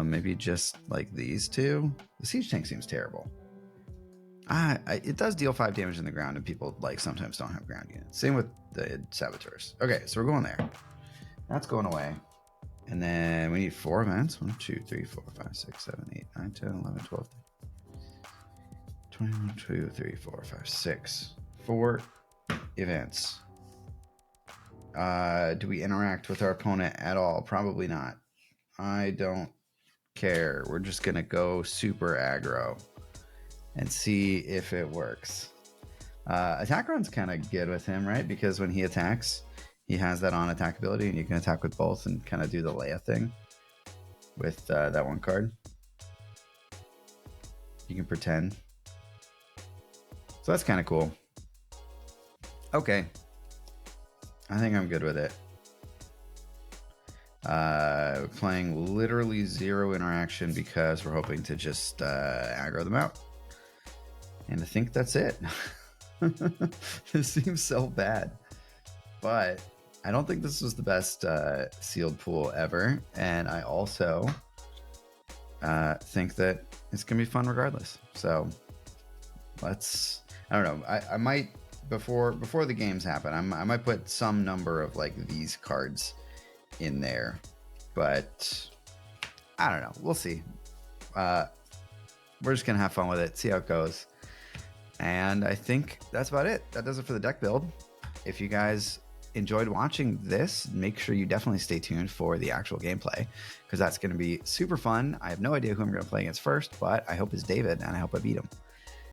Maybe just like these 2. The siege tank seems terrible. It does deal 5 damage in the ground, and people like sometimes don't have ground units. Same with the saboteurs. Okay, so we're going there. That's going away. And then we need 4 events. 1, 2, 3, 4, 5, 6, 7, 8, 9, 10, 11, 12, 21, 2, 3, 4, 5, 6. 4 events. Do we interact with our opponent at all? Probably not. I don't care. We're just going to go super aggro and see if it works. Attack run's kind of good with him, right? Because when he attacks, he has that on attack ability, and you can attack with both and kind of do the Leia thing with that one card. You can pretend. So that's kind of cool. Okay. I think I'm good with it. Playing literally 0 interaction because we're hoping to just aggro them out. And I think that's it. This seems so bad. But I don't think this was the best sealed pool ever. And I also think that it's going to be fun regardless. So let's, I don't know. I might, before the games happen, I might put some number of like these cards in there. But I don't know. We'll see. We're just going to have fun with it. See how it goes. And I think that's about it. That does it for the deck build. If you guys enjoyed watching this, make sure you definitely stay tuned for the actual gameplay, because that's going to be super fun. I have no idea who I'm going to play against first, but I hope it's David, and I hope I beat him.